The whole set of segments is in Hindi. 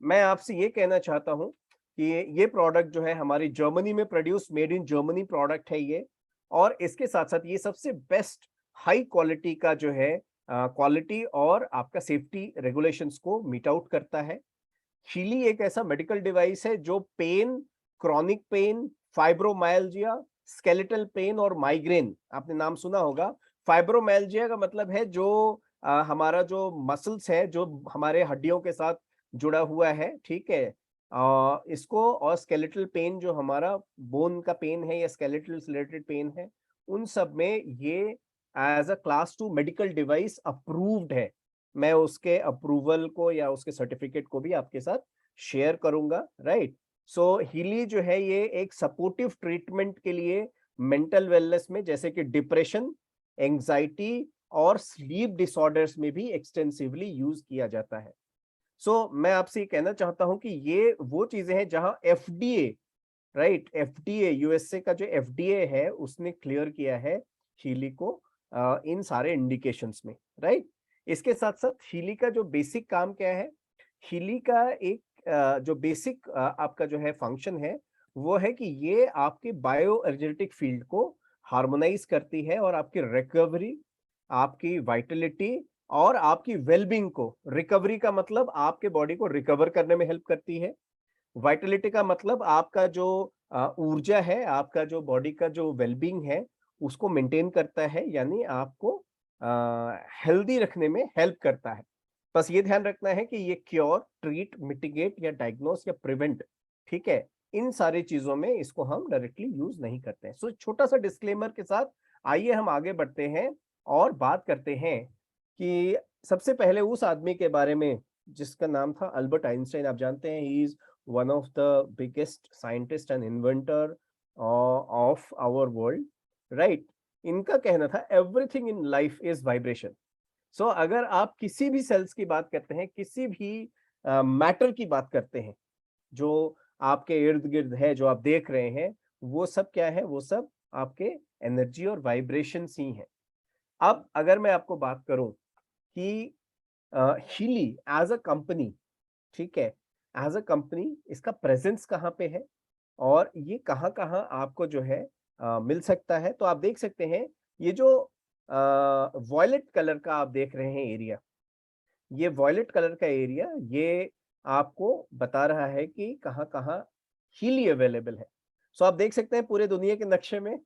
मैं आपसे ये कहना चाहता हूँ कि ये प्रोडक्ट जो है हमारी जर्मनी में produce made in Germany product है ये। और इसके साथ-साथ ये सबसे बेस्ट हाई क्वालिटी का जो है क्वालिटी और आपका सेफ्टी रेगुलेशंस को मीट आउट करता है। हीली एक ऐसा मेडिकल डिवाइस है जो pain, chronic pain, fibromyalgia, skeletal pain और माइग्रेन आपने नाम सुना होगा। फाइब्रोमायल्जिया का मतलब है जो हमारा जो मसल्स है, जो हमारे हड्डियों के साथ जुड़ा हुआ है, ठीक है? इसको और स्केलेटल पेन जो हमारा बोन का पेन है या स्केलेटल से रिलेटेड पेन है, उन सब में ये as a class 2 medical device approved है। मैं उसके अप्रूवल को या उसके सर्टिफिकेट को भी आपके साथ शेयर करूँगा, राइट? सो हीली जो है ये एक सपोर्टिव ट्रीटमेंट के लिए मेंटल वेलनेस में जैसे कि डिप्रेशन, एंग्जायटी और स्लीप डिसऑर्डर्स में भी एक्सटेंसिवली यूज़ किया जाता है। सो मैं आपसे ये कहना चाहता हूँ कि ये वो चीज़ें हैं जहाँ एफडीए, राइट? एफडीए यूएसए का जो एफडीए है उसने क्लियर किया है हीली को इन सारे इंडिकेशंस में, राइट? इसके साथ-साथ हीली का जो बेसिक काम क्या है? हीली का एक जो बेसिक आपका जो है फंक्शन है, वो है कि ये आपके बायो एनर्जेटिक फील्ड को हार्मोनाइज़ करती है और आपकी रिकवरी, आपकी वाइटैलिटी और आपकी वेल-बीइंग को रिकवरी का मतलब आपके बॉडी को रिकवर करने में हेल्प करती है। वाइटैलिटी का मतलब आपका जो ऊर्जा है, आपका जो बॉडी का जो वेल-बीइंग है, उसको मेंटेन करता है यानी आपको हेल्दी रखने में हेल्प करता है। बस ये ध्यान रखना है कि ये क्योर, ट्रीट, मिटिगेट या डायग्नोस या प्रिवेंट, ठीक है? इन सारी चीज़ों में इसको हम डायरेक्टली यूज़ नहीं करते हैं। सो छोटा-सा डिस्क्लेमर के साथ आइए हम आगे बढ़ते हैं और बात करते हैं कि सबसे पहले उस आदमी के बारे में जिसका नाम था अल्बर्ट आइंस्टाइन। आप जानते हैं he is one of the biggest scientist and inventor of our world, right? इनका कहना था everything in life is vibration. So अगर आप किसी भी सेल्स की बात करते हैं, किसी भी मैटर की बात करते हैं, जो आपके इर्द गिर्द है, जो आप देख रहे हैं, वो सब क्या है? वो सब आपके एनर्जी और वाइब्रेशन ही है। अब अगर मैं आपको बात करूं कि हीली एज अ कंपनी, ठीक है, एज अ कंपनी इसका प्रेजेंस कहाँ पे है और ये कहाँ-कहाँ आपको जो है मिल सकता है। तो आप देख सकते हैं ये जो वॉयलेट कलर का आप देख रहे हैं एरिया, ये वॉयलेट कलर का एरिया ये आपको बता रहा है कि कहाँ-कहाँ हीली अवेलेबल है। सो आप देख सकते हैं पूरे दुनिया के नक्शे में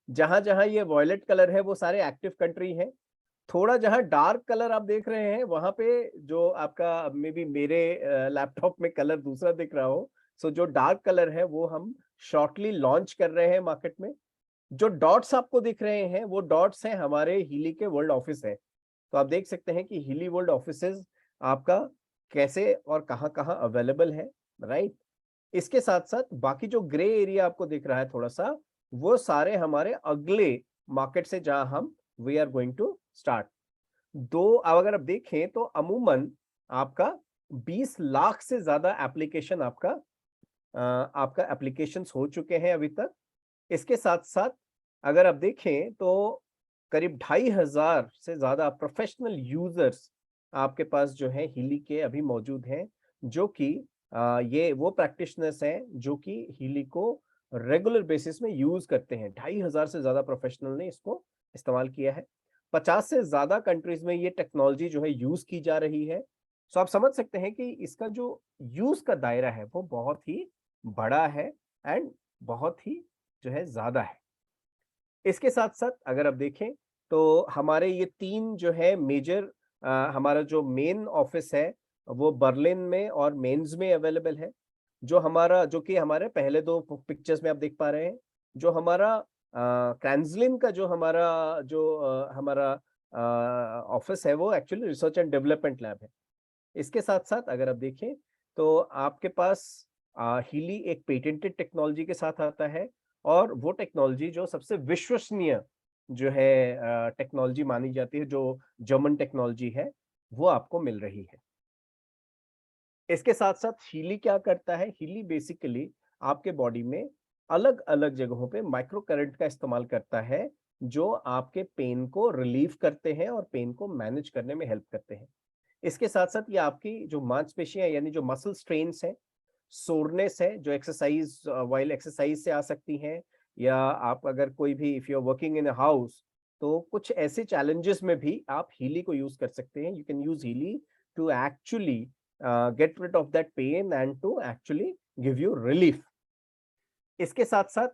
जहाँ-जहाँ ये वॉयलेट कलर है वो सारे एक्टिव कंट्री हैं। थोड़ा जहाँ डार्क कलर आप देख रहे हैं, वहाँ पे जो आपका मे बी मेरे लैपटॉप में कलर दूसरा दिख रहा हो, सो जो डार्क कलर है वो हम शॉर्टली लॉन्च कर रहे हैं मार्केट में। जो डॉट्स आपको दिख रहे हैं, वो डॉट्स हैं हमारे हीली के वर्ल्ड ऑफिस हैं। तो आप देख सकते हैं कि हीली वर्ल्ड ऑफिसेज़ आपका कैसे और कहाँ-कहाँ अवेलेबल है, राइट? इसके साथ-साथ बाकी जो ग्रे एरिया आपको दिख रहा है थोड़ा-सा, वो सारे हमारे अगले मार्केट से जहाँ हम we are going to start. दो अब अगर आप देखें तो अमूमन आपका 20 लाख से ज़्यादा एप्लीकेशन आपका एप्लीकेशंस हो चुके हैं अभी तक। इसके साथ-साथ अगर आप देखें तो करीब 2500 से ज़्यादा प्रोफेशनल यूज़र्स आपके पास जो है हीली के अभी मौजूद हैं, जो कि ये वो प्रैक्टिशनर्स हैं जो कि हीली को रेगुलर बेसिस में यूज़ करते हैं। 2500 से ज़्यादा प्रोफेशनल ने इसको इस्तेमाल किया है। 50 से ज़्यादा कंट्रीज़ में ये टेक्नोलॉजी जो है यूज़ की जा रही है। सो आप समझ सकते हैं कि इसका जो यूज़ का दायरा है वो बहुत ही बड़ा है एंड बहुत ही जो है ज़्यादा है। इसके साथ-साथ अगर आप देखें तो हमारे ये 3 जो है मेजर हमारा जो मेन ऑफिस है वो बर्लिन में और मेंज में अवेलेबल है। जो कि हमारे पहले 2 पिक्चर्स में आप देख पा रहे हैं। जो हमारा क्रांजलिन का जो हमारा ऑफिस है वो actually research and development lab है। इसके साथ-साथ अगर आप देखें तो आपके पास हीली एक पेटेंटेड टेक्नोलॉजी के साथ आता है और वो टेक्नोलॉजी जो सबसे विश्वसनीय जो है टेक्नोलॉजी मानी जाती है, जो जर्मन टेक्नोलॉजी है, वो आपको मिल रही है। इसके साथ-साथ हीली क्या करता है? हीली बेसिकली आपके बॉडी में अलग-अलग जगहों पे माइक्रो करंट का इस्तेमाल करता है, जो आपके पेन को रिलीव करते हैं और पेन को मैनेज करने में हेल्प करते हैं। इसके साथ साथ ये आपकी जो मांसपेशियां यानी जो मसल स्ट्रेन्स है, सोरनेस है, जो एक्सरसाइज वाइल एक्सरसाइज से आ सकती हैं, या आप अगर कोई भी if you are working in a house, तो कुछ ऐसे चैलेंजेस में भी आप हीली को यूज कर सकते हैं। You can use Healy to actually get rid of that pain and to actually give you relief. इसके साथ साथ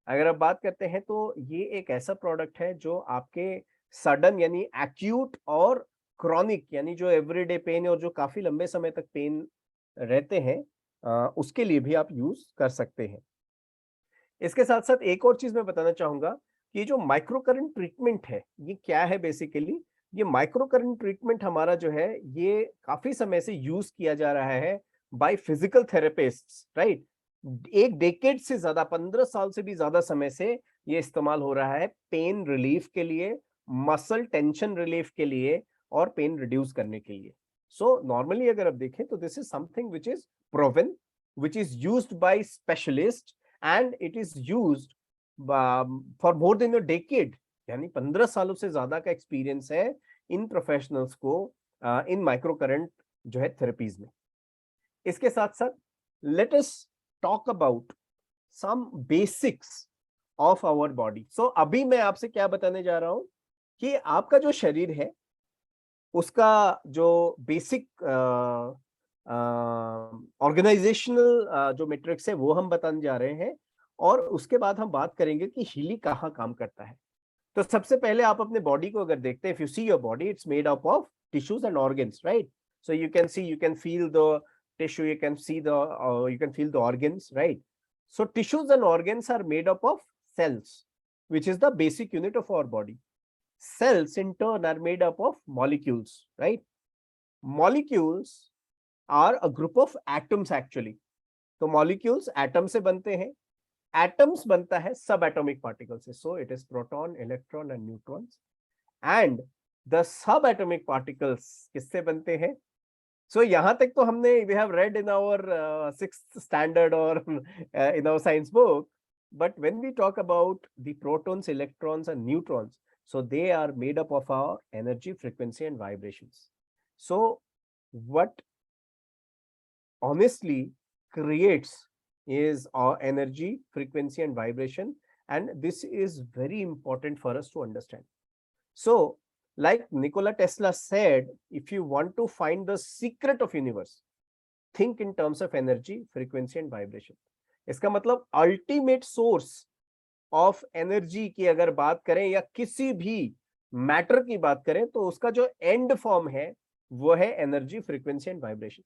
अगर आप बात करते हैं तो ये एक ऐसा प्रोडक्ट है जो आपके सडन यानी एक्यूट और क्रॉनिक यानी जो एवरीडे पेन और जो काफी लंबे समय तक पेन रहते हैं, उसके लिए भी आप यूज कर सकते हैं। इसके साथ साथ एक और चीज मैं बताना चाहूंगा कि ये जो माइक्रो करंट ट्रीटमेंट है, ये क्या है बेसिकली। ये माइक्रो करंट ट्रीटमेंट हमारा जो है ये काफी समय से यूज किया जा रहा है बाय फिजिकल थेरेपिस्ट्स, राइट। एक डेकेड से ज्यादा, 15 साल से भी ज्यादा समय से ये इस्तेमाल हो रहा है पेन रिलीफ के लिए, मसल टेंशन रिलीफ के लिए और पेन रिड्यूस करने के लिए। सो नॉर्मली अगर आप देखें तो this is something which is proven, which is used by specialist and it is used for more than a decade, यानी 15 सालों से ज्यादा का एक्सपीरियंस है इन प्रोफेशनल्स को इन माइक्रो करंट जो है थेरेपीज में। इसके साथ साथ let us talk about some basics of our body. So अभी मैं आपसे क्या बताने जा रहा हूं कि आपका जो शरीर है उसका जो बेसिक ऑर्गेनाइजेशनल जो मैट्रिक्स है वो हम बताने जा रहे हैं, और उसके बाद हम बात करेंगे कि हीली कहाँ काम करता है। तो सबसे पहले आप अपने बॉडी को अगर देखते हैं, if you see your body, it's made up of tissues and organs, right. So you can C, you can feel the tissue, you can see the you can feel the organs, right? So tissues and organs are made up of cells, which is the basic unit of our body. Cells in turn are made up of molecules, right? Molecules are a group of atoms actually. तो molecules atom से बनते हैं, atoms बनता है सब atomic particles से, so it is proton, electron and neutrons, and the subatomic particles किससे बनते हैं? So यहाँ तक तो हमने we have read in our 6th standard or in our science book, but when we talk about the protons, electrons and neutrons, so they are made up of our energy, frequency and vibrations. So what honestly creates is our energy, frequency and vibration, and this is very important for us to understand. So like Nikola Tesla said, if you want to find the secret of universe, think in terms of energy, frequency and vibration. इसका मतलब अल्टीमेट सोर्स ऑफ एनर्जी की अगर बात करें या किसी भी मैटर की बात करें तो उसका जो एंड फॉर्म है वो है energy, frequency and vibration.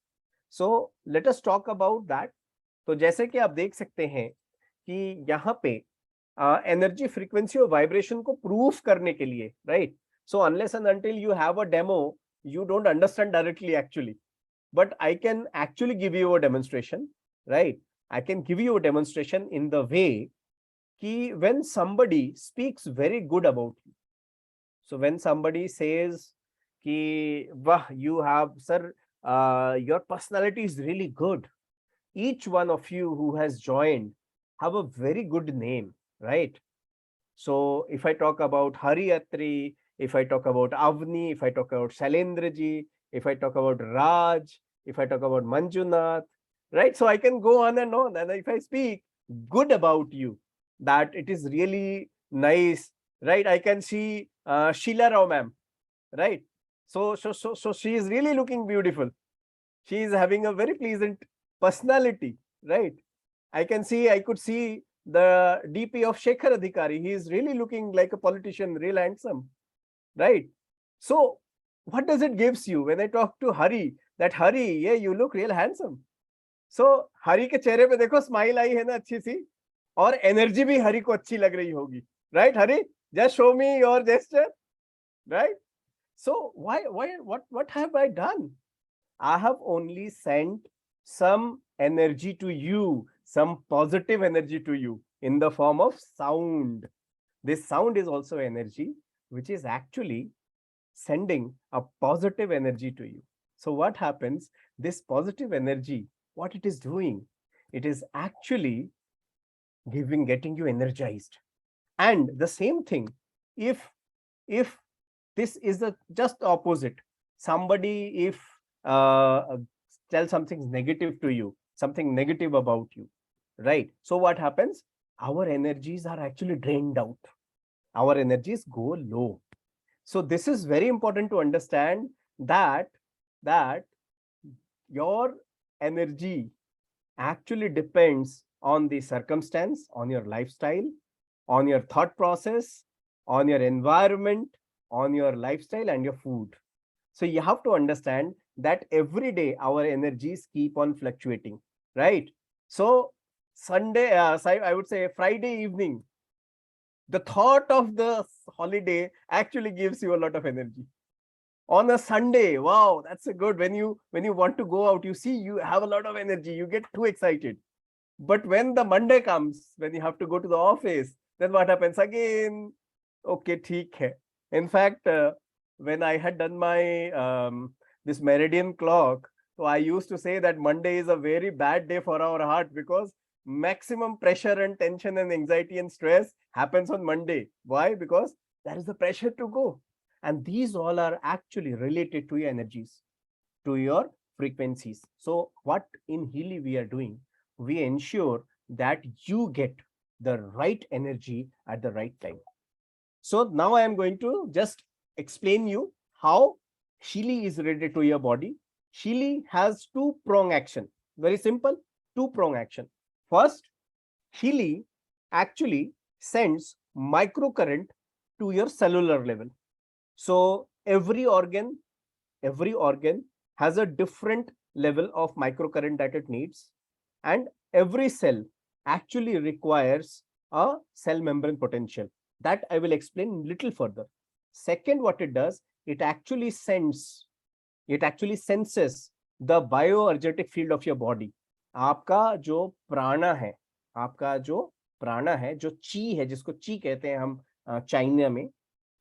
So let us talk about that. तो जैसे कि आप देख सकते हैं कि यहाँ पे एनर्जी, फ्रीक्वेंसी और वाइब्रेशन को प्रूफ करने के लिए, right. So unless and until you have a demo, you don't understand directly actually. But I can actually give you a demonstration, right? I can give you a demonstration in the way कि when somebody speaks very good about you. So when somebody says कि वाह, you have sir, your personality is really good. Each one of you who has joined have a very good name, right? So if I talk about Hari Atri, if I talk about Avni, if I talk about Shailendra ji, if I talk about Raj, if I talk about Manjunath, right? So I can go on. And if I speak good about you, that it is really nice, right? I can see Sheila Rao ma'am, right? So she is really looking beautiful. She is having a very pleasant personality, right? I could see the DP of Shekhar Adhikari. He is really looking like a politician, real handsome, right? So what does it gives you when I talk to Hari, that Hari, yeah, you look real handsome. So Hari के चेहरे पे देखो स्माइल आई है ना अच्छी सी, और एनर्जी भी हरी को अच्छी लग रही होगी, right? Hari, just show me your gesture, right? So what have I done? I have only sent some energy to you, some positive energy to you in the form of sound. This sound is also energy, which is actually sending a positive energy to you. So what happens? This positive energy, what it is doing? It is actually getting you energized. And the same thing, if this is the just opposite, somebody if tell something negative to you, something negative about you, right? So what happens? Our energies are actually drained out. Our energies go low. So this is very important to understand that your energy actually depends on the circumstance, on your lifestyle, on your thought process, on your environment, on your lifestyle and your food. So you have to understand that every day our energies keep on fluctuating, right? So Sunday, I would say Friday evening, the thought of the holiday actually gives you a lot of energy. On a Sunday, wow, that's a good. When you want to go out, you see you have a lot of energy, you get too excited. But when the Monday comes, when you have to go to the office, then what happens again? Okay, theek hai. In fact, when I had done my this meridian clock, so I used to say that Monday is a very bad day for our heart because maximum pressure and tension and anxiety and stress happens on Monday. Why? Because there is the pressure to go. And these all are actually related to your energies, to your frequencies. So what in Healy we are doing, we ensure that you get the right energy at the right time. So now I am going to just explain you how Healy is related to your body. Healy has two-prong action. Very simple, two-prong action. First, Healy actually sends microcurrent to your cellular level. So every organ has a different level of microcurrent that it needs, and every cell actually requires a cell membrane potential. That I will explain little further. Second, what it does, it actually senses the bioenergetic field of your body. आपका जो प्राणा है, जो ची है, जिसको ची कहते हैं हम चाइना में,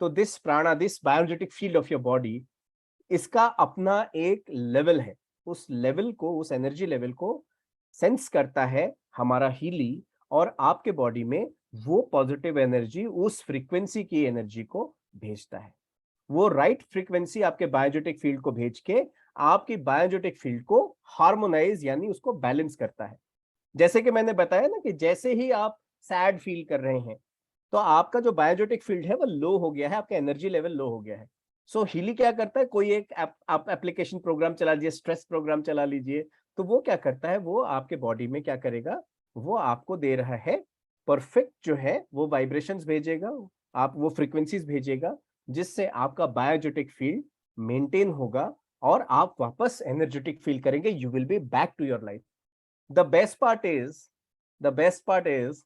तो this prana, this bioenergetic field of your body, इसका अपना एक लेवल है. उस लेवल को, उस एनर्जी लेवल को सेंस करता है हमारा हीली, और आपके बॉडी में वो पॉजिटिव एनर्जी, उस फ्रीक्वेंसी की एनर्जी को भेजता है. वो राइट फ्रीक्वेंसी आपके बायोजेटिक फील्ड को भेज के आपकी बायोजेटिक फील्ड को हार्मोनाइज यानी उसको बैलेंस करता है. जैसे कि मैंने बताया ना कि जैसे ही आप सैड फील कर रहे हैं तो आपका जो बायोजेटिक फील्ड है वो लो हो गया है, आपका एनर्जी लेवल लो हो गया है. सो हीली क्या करता है, कोई एक आप एप्लीकेशन प्रोग्राम चला लीजिए, स्ट्रेस प्रोग्राम चला लीजिए, तो वो क्या करता है, वो आपके बॉडी में क्या करेगा, वो आपको दे रहा है परफेक्ट जो है वो वाइब्रेशंस भेजेगा, आप वो फ्रीक्वेंसीज भेजेगा, जिससे आपका बायोजेटिक फील्ड मेंटेन होगा और आप वापस एनर्जेटिक फील करेंगे. You will be back to your life. The best part is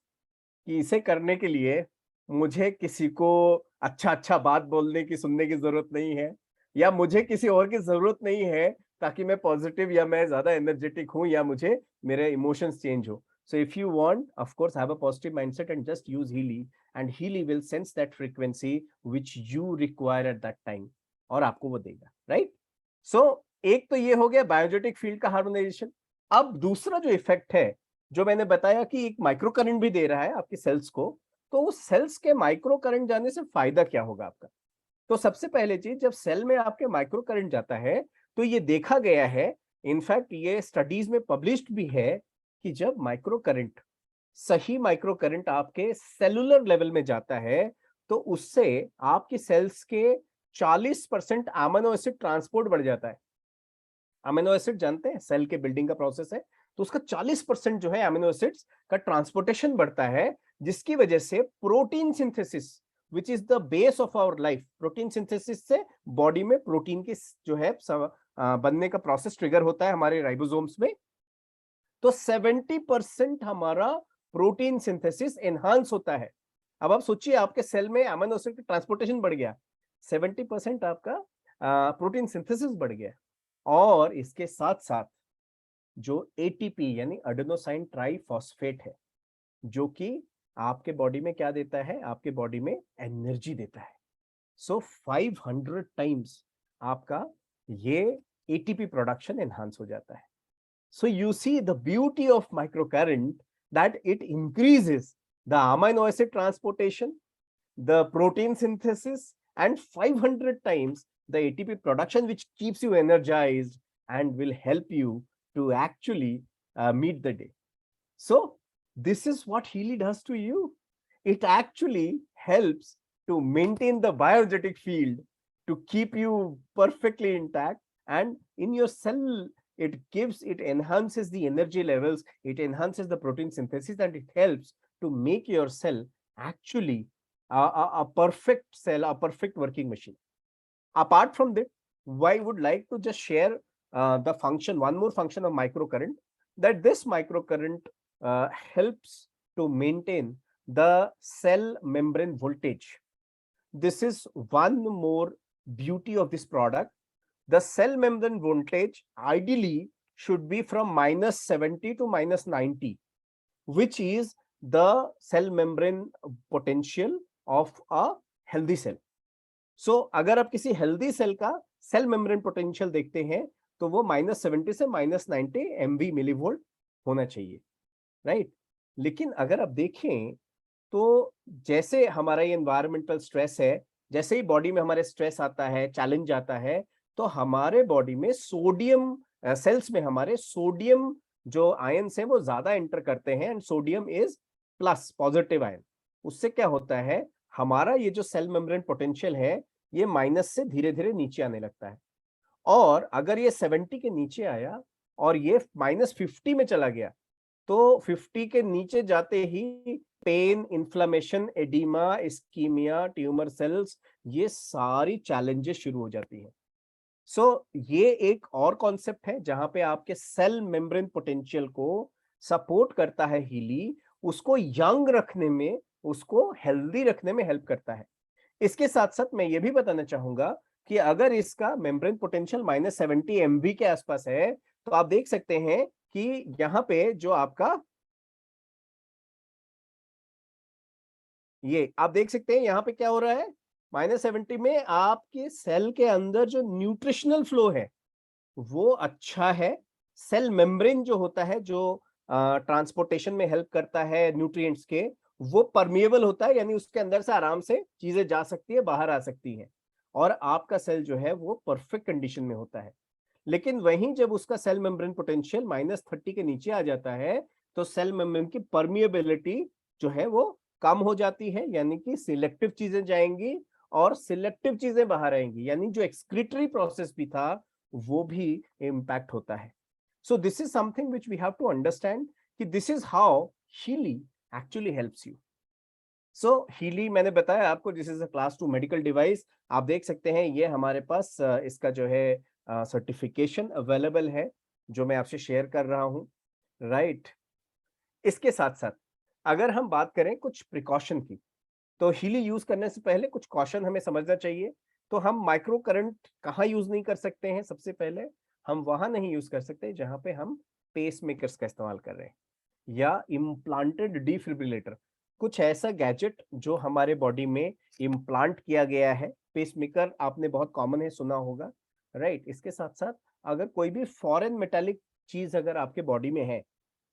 कि इसे करने के लिए मुझे किसी को अच्छा बात बोलने की, सुनने की जरूरत नहीं है, या मुझे किसी और की जरूरत नहीं है ताकि मैं पॉजिटिव या मैं ज्यादा एनर्जेटिक हूं या मुझे मेरे इमोशंस चेंज हो. So if you want, of course, have a positive mindset and just use Healy, and Healy will sense that frequency which you require at that time, और आपको वो देगा, right? So एक तो ये हो गया बायोजेटिक फील्ड का हार्मोनाइजेशन. अब दूसरा जो इफेक्ट है, जो मैंने बताया कि एक माइक्रो करंट भी दे रहा है आपकी सेल्स को, तो उस सेल्स के माइक्रो करंट जाने से फायदा क्या होगा आपका. तो सबसे पहले चीज, जब सेल में आपके माइक्रो करंट जाता है तो ये देखा गया है, इनफैक्ट ये स्टडीज में पब्लिश्ड भी है, कि जब माइक्रो करंट, सही माइक्रो करंट आपके सेलुलर लेवल में जाता है तो उससे आपकी सेल्स के 40% अमीनो एसिड ट्रांसपोर्ट बढ़ जाता है. अमीनो एसिड जानते हैं सेल के बिल्डिंग का प्रोसेस है, तो उसका 40% जो है अमीनो एसिड्स का ट्रांसपोर्टेशन बढ़ता है, जिसकी वजह से protein synthesis, which is the base of our life, protein synthesis से बॉडी में प्रोटीन की जो है बनने का प्रोसेस ट्रिगर होता है हमारे राइबोसोम्स में. तो 70% हमारा प्रोटीन सिंथेसिस एनहांस होता है. अब आप सोचिए, आपके सेल में अमीनो एसिड का ट्रांसपोर्टेशन बढ़ गया, 70% आपका प्रोटीन सिंथेसिस बढ़ गया, और इसके साथ साथ जो एटीपी यानी एडेनोसाइन ट्राइफॉस्फेट है, जो कि आपके बॉडी में क्या देता है, आपके बॉडी में एनर्जी देता है. सो 500 टाइम्स आपका ये एटीपी प्रोडक्शन एनहांस हो जाता है. So you see the beauty of microcurrent, that it increases the amino acid transportation, the protein synthesis, and 500 times the ATP production, which keeps you energized and will help you to actually meet the day. So this is what Healy does to you. It actually helps to maintain the bioenergetic field, to keep you perfectly intact, and in your cell it enhances the energy levels, it enhances the protein synthesis, and it helps to make your cell actually a perfect cell, a perfect working machine. Apart from that, I would like to just share the function, one more function of microcurrent, that this microcurrent helps to maintain the cell membrane voltage. This is one more beauty of this product. The cell membrane voltage ideally should be from -70 to -90, which is the cell membrane potential of a healthy cell. So अगर आप किसी हेल्दी सेल का सेल मेम्ब्रेन पोटेंशियल देखते हैं तो वो -70 से -90 MV मिलीवोल्ट होना चाहिए, राइट? लेकिन अगर आप देखें तो जैसे हमारा ये एनवायरमेंटल स्ट्रेस है, जैसे ही बॉडी में हमारे स्ट्रेस आता है, चैलेंज आता है, तो हमारे बॉडी में सोडियम सेल्स में हमारे सोडियम जो आयन्स हैं वो ज्यादा एंटर करते हैं, and sodium is plus, positive ion. उससे क्या होता है, हमारा ये जो सेल मेम्ब्रेन पोटेंशियल है ये माइनस से धीरे धीरे नीचे आने लगता है। और अगर ये 70 के नीचे आया और ये -50 में चला गया, तो 50 के नीचे जाते ही pain, inflammation, oedema, ischaemia, tumour cells, ये सारी चैलेंजेस शुरू हो जाती हैं। सो ये एक और कॉन्सेप्ट है जहां पे आपके सेल मेम्ब्रेन पोटेंशियल को सपोर्ट करता है हीली, उसको यंग रखने में, उसको हेल्दी रखने में हेल्प करता है। इसके साथ साथ मैं ये भी बताना चाहूंगा कि अगर इसका मेम्ब्रेन पोटेंशियल -70 MV के आसपास है, तो आप देख सकते हैं कि यहाँ पे जो आपका ये आप देख सकते हैं यहाँ पे क्या हो रहा है, -70 में आपके सेल के अंदर जो न्यूट्रिशनल फ्लो है वो अच्छा है। सेल मेम्ब्रेन जो होता है, जो ट्रांसपोर्टेशन में हेल्प करता है न्यूट्रिएंट्स के, वो परमिएबल होता है, यानी उसके अंदर से आराम से चीजें जा सकती है, बाहर आ सकती हैं, और आपका सेल जो है वो परफेक्ट कंडीशन में होता है। लेकिन वहीं जब उसका सेल मेम्ब्रेन पोटेंशियल -30 के नीचे आ जाता है, तो सेल मेम्ब्रेन की परमिएबिलिटी जो है वो कम हो जाती है, यानी कि सिलेक्टिव चीजें जाएंगी और सिलेक्टिव चीजें बाहर आएंगी, यानी जो एक्सक्रीटरी प्रोसेस भी था वो भी इम्पैक्ट होता है। So this is something which we have to understand कि this is how Healy actually helps you. So Healy मैंने बताया आपको, this is a class 2 medical device. आप देख सकते हैं ये हमारे पास इसका जो है सर्टिफिकेशन अवेलेबल है, जो मैं आपसे शेयर कर रहा हूं, राइट? इसके साथ साथ अगर हम बात करें कुछ प्रिकॉशन की, तो हीली यूज करने से पहले कुछ कॉशन हमें समझना चाहिए। तो हम माइक्रो करंट कहाँ यूज नहीं कर सकते हैं? सबसे पहले हम वहां नहीं यूज कर सकते जहां पे हम पेस मेकर्स का इस्तेमाल कर रहे हैं, या इम्प्लांटेड डिफिब्रिलेटर, कुछ ऐसा गैजेट जो हमारे बॉडी में इम्प्लांट किया गया है। पेसमेकर आपने बहुत कॉमन है, सुना होगा, राइट? इसके साथ साथ अगर कोई भी फॉरेन मेटालिक चीज अगर आपके बॉडी में है,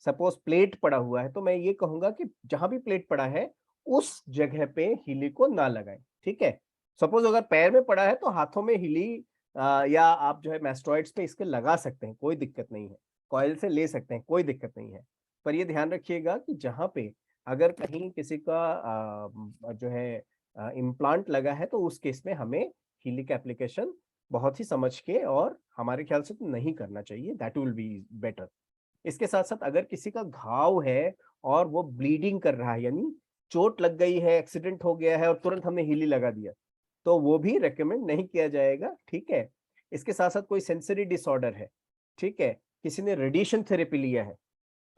सपोज प्लेट पड़ा हुआ है, तो मैं ये कहूंगा कि जहां भी प्लेट पड़ा है उस जगह पे हीली को ना लगाएं, ठीक है? सपोज अगर पैर में पड़ा है तो हाथों में हीली या आप जो है मैस्ट्रॉइड्स पे इसके लगा सकते हैं, कोई दिक्कत नहीं है। कॉइल से ले सकते हैं, कोई दिक्कत नहीं है। पर ये ध्यान रखिएगा कि जहां पे अगर कहीं किसी का जो है इम्प्लांट लगा है, तो उस केस में हमें हीली का एप्लीकेशन बहुत ही समझ के और हमारे ख्याल से तो नहीं करना चाहिए, दैट विल बी बेटर। इसके साथ साथ अगर किसी का घाव है और वो ब्लीडिंग कर रहा है, यानी चोट लग गई है, एक्सीडेंट हो गया है और तुरंत हमने हीली लगा दिया, तो वो भी रेकमेंड नहीं किया जाएगा, ठीक है? इसके साथ साथ कोई सेंसरी डिसऑर्डर है, ठीक है, किसी ने रेडिएशन थेरेपी लिया है,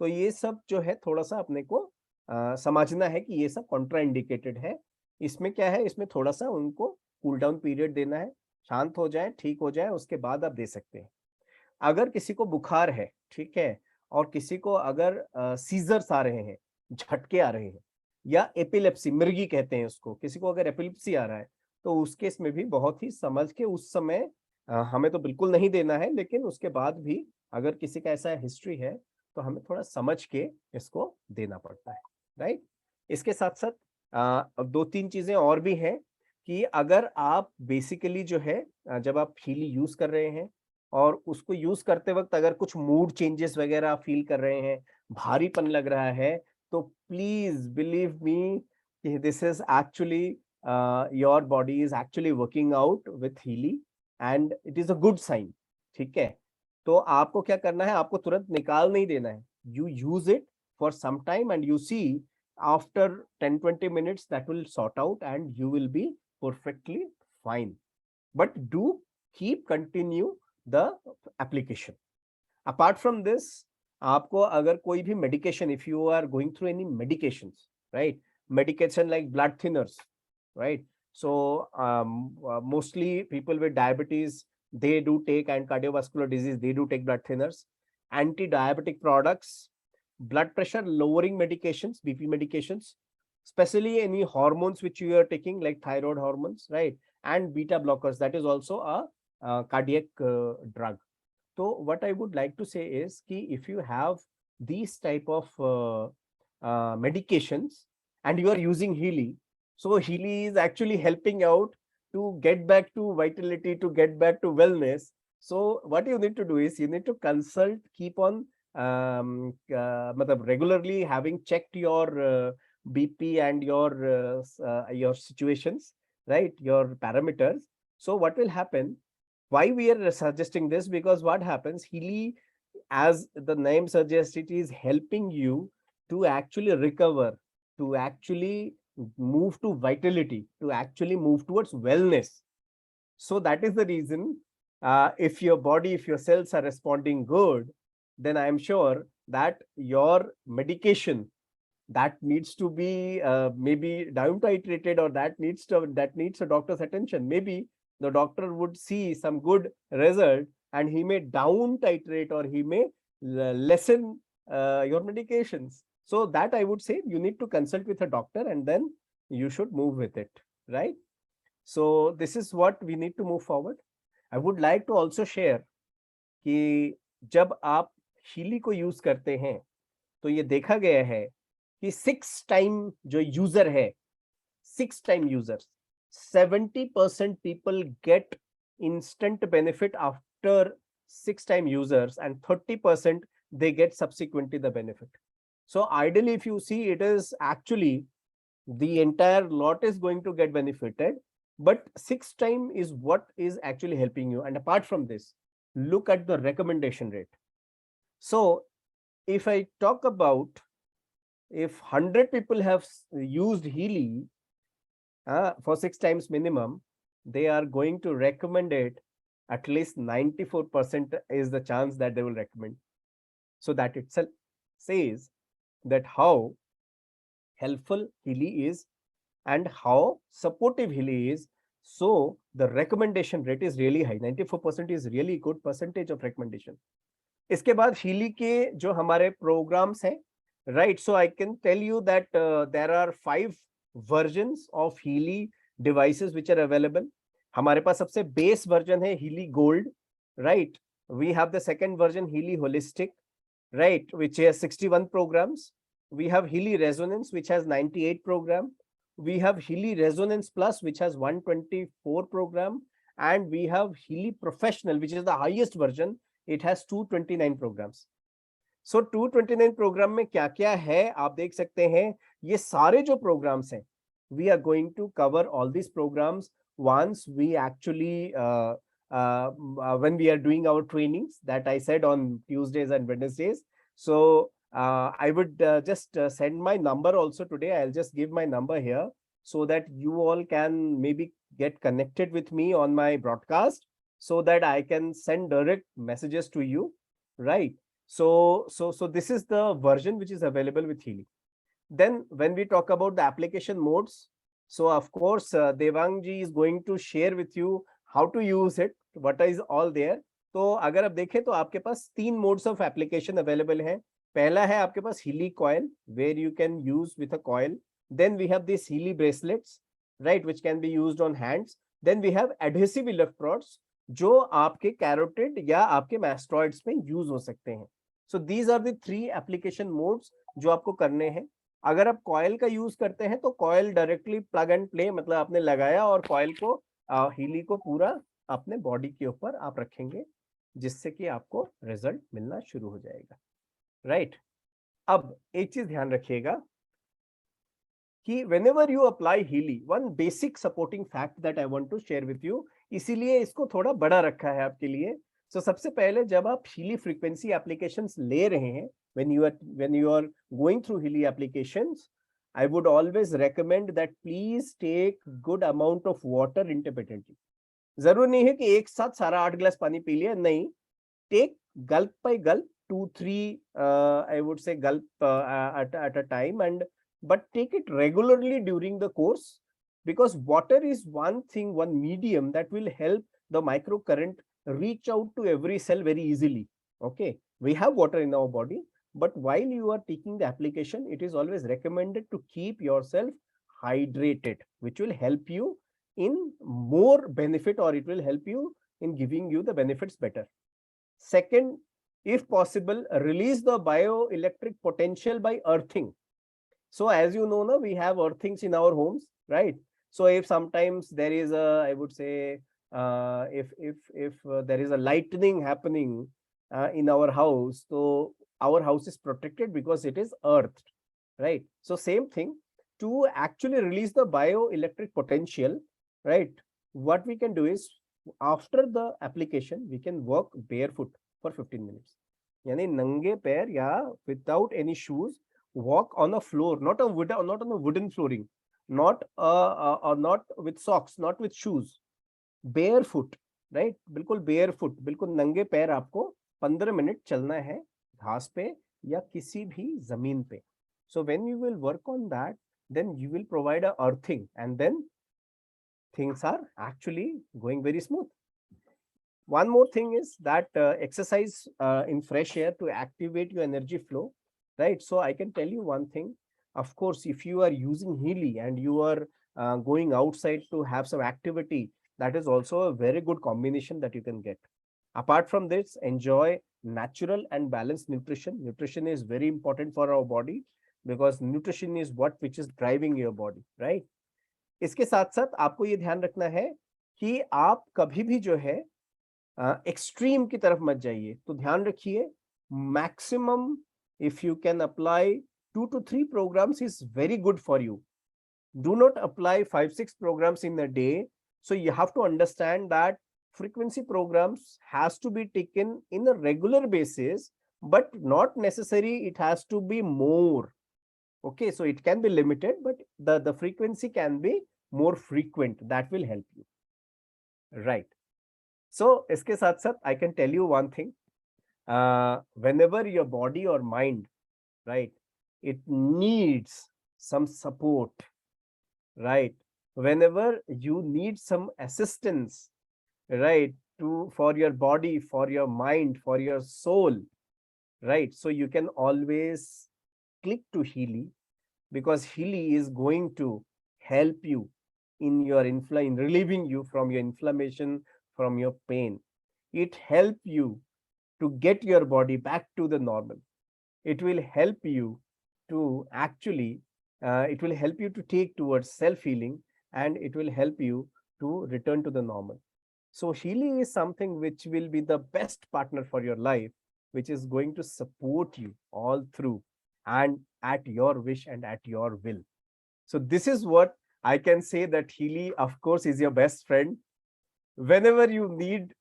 तो ये सब जो है थोड़ा सा अपने को समझना है कि ये सब कॉन्ट्रा इंडिकेटेड है। इसमें क्या है, इसमें थोड़ा सा उनको कूल डाउन पीरियड देना है, शांत हो जाए, ठीक हो जाए, उसके बाद आप दे सकते हैं। अगर किसी को बुखार है, ठीक है, और किसी को अगर सीजर्स आ रहे हैं, झटके आ रहे हैं, या एपिलेप्सी, मिर्गी कहते हैं उसको, किसी को अगर एपिलेप्सी आ रहा है, तो उस केस में भी बहुत ही समझ के उस समय हमें तो बिल्कुल नहीं देना है, लेकिन उसके बाद भी अगर किसी का ऐसा हिस्ट्री है तो हमें थोड़ा समझ के इसको देना पड़ता है, राइट? इसके साथ साथ 2-3 चीजें और भी हैं। कि अगर आप बेसिकली जो है जब आप हीली यूज कर रहे हैं और उसको यूज करते वक्त अगर कुछ मूड चेंजेस वगैरह फील कर रहे हैं, भारीपन लग रहा है, तो please believe me this is actually your body is actually working out with Healy and it is a good sign. ठीक है, तो आपको क्या करना है, आपको तुरंत निकाल नहीं देना है, you use it for some time and you see after 10-20 minutes that will sort out and you will be perfectly fine, but do keep continue the application. Apart from this, आपको अगर कोई भी medication, if you are going through any medications, right, medication like blood thinners, right, so mostly people with diabetes, they do take, and cardiovascular disease, they do take blood thinners, anti-diabetic products, blood pressure lowering medications, BP medications, especially any hormones which you are taking like thyroid hormones, right, and beta blockers, that is also a cardiac drug. So what I would like to say is ki if you have these type of medications and you are using Healy, so Healy is actually helping out to get back to vitality, to get back to wellness. So what you need to do is you need to consult, keep on मतलब regularly having checked your BP and your situations, right, your parameters. So what will happen, why we are suggesting this, because what happens, Healy, as the name suggests, it is helping you to actually recover, to actually move to vitality, to actually move towards wellness. So that is the reason, if your body, if your cells are responding good, then I am sure that your medication that needs to be maybe down titrated, or that needs a doctor's attention. Maybe the doctor would see some good result and he may down titrate, or he may lessen your medications. So that I would say you need to consult with a doctor and then you should move with it, right? So this is what we need to move forward. I would like to also share कि जब आप हीली को यूज करते हैं तो ये देखा गया है कि 6 टाइम जो यूजर है, 6 time users, 70% people get instant benefit after 6 time users, and 30% they get subsequently the benefit. So ideally, if you see, it is actually the entire lot is going to get benefited, but 6 time is what is actually helping you. And apart from this, look at the recommendation rate. So if I talk about, if 100 people have used Healy for 6 times minimum, they are going to recommend it, at least 94% is the chance that they will recommend. So that itself says that how helpful Healy is and how supportive Healy is. So the recommendation rate is really high. 94% is really good percentage of recommendation. इसके बाद Healy के जो हमारे programs हैं, right? So I can tell you that there are 5 versions of Healy devices which are available. हमारे पास सबसे base version है Healy Gold, right? We have the second version Healy Holistic, right, which has 61 programs. We have Healy Resonance, which has 98 program. We have Healy Resonance Plus, which has 124 program, and we have Healy Professional, which is the highest version. It has 229 programs. So 229 program में क्या क्या है आप देख सकते हैं. ये सारे जो programs हैं, we are going to cover all these programs once we actually when we are doing our trainings that I said on Tuesdays and Wednesdays. So I would just send my number also today. I'll just give my number here so that you all can maybe get connected with me on my broadcast, so that I can send direct messages to you, right? So this is the version which is available with Healy. Then when we talk about the application modes, so of course Devang ji is going to share with you how to use it, what is all there. तो अगर आप देखें तो आपके पास 3 modes of application available हैं. पहला है आपके पास Healy coil, where you can use with a coil. Then we have these Healy bracelets, right, which can be used on hands. Then we have adhesive electrodes, जो आपके कैरोटिड या आपके मैस्ट्रॉइड्स में यूज हो सकते हैं. So these are the 3 application modes जो आपको करने हैं. अगर आप कॉयल का यूज करते हैं तो coil directly plug and play, मतलब आपने लगाया और कॉयल को हीली को पूरा अपने बॉडी के ऊपर आप रखेंगे, जिससे कि आपको रिजल्ट मिलना शुरू हो जाएगा, राइट। अब एक चीज ध्यान रखिएगा कि whenever you apply Healy, one basic supporting fact that I want to share with you, इसीलिए इसको थोड़ा बड़ा रखा है आपके लिए। तो सबसे पहले जब आप Healy frequency applications ले रहे हैं, when you are going through Healy applications, I would always recommend that please take good amount of water intermittently. जरूर नहीं है कि एक साथ सारा 8 गिलास पानी पी लिया, नहीं, take gulp by gulp, 2-3 I would say gulp at a time, and but take it regularly during the course, because water is one thing, one medium that will help the microcurrent reach out to every cell very easily. Okay, we have water in our body, but while you are taking the application, it is always recommended to keep yourself hydrated, which will help you in more benefit, or it will help you in giving you the benefits better. Second, if possible, release the bioelectric potential by earthing. So as you know, now we have earthings in our homes, right? So if sometimes there is a, I would say, if there is a lightning happening in our house, so our house is protected because it is earthed, right? So same thing, to actually release the bioelectric potential, right? What we can do is, after the application, we can walk barefoot for 15 minutes. यानी नंगे पैर या without any shoes, walk on a floor, not on a wooden flooring, not with socks, not with shoes, barefoot, right? बिल्कुल barefoot, बिल्कुल नंगे पैर आपको 15 मिनट चलना है घास पे या किसी भी जमीन पे. So when you will work on that, then you will provide a earthing, and then things are actually going very smooth. One more thing is that exercise in fresh air to activate your energy flow, right? So I can tell you one thing. Of course, if you are using Healy and you are going outside to have some activity, that is also a very good combination that you can get. Apart from this, enjoy natural and balanced nutrition. Nutrition is very important for our body, because nutrition is what which is driving your body, right? इसके साथ साथ आपको ये ध्यान रखना है कि आप कभी भी जो है एक्सट्रीम की तरफ मत जाइए. तो ध्यान रखिए, maximum if you can apply 2 to 3 programs is very good for you. Do not apply 5-6 programs in a day. So you have to understand that frequency programs has to be taken in a regular basis, but not necessary it has to be more. Okay, so it can be limited, but the frequency can be more frequent. That will help you, right? So इसके साथ साथ I can tell you one thing. Whenever your body or mind, right, it needs some support, right? Whenever you need some assistance, right, for your body, for your mind, for your soul, right? So you can always click to Healy, because Healy is going to help you in your in relieving you from your inflammation, from your pain. It help you to get your body back to the normal. It will help you to actually, it will help you to take towards self-healing, and it will help you to return to the normal. So Healy is something which will be the best partner for your life, which is going to support you all through and at your wish and at your will. So this is what I can say, that Healy, of course, is your best friend. Whenever you need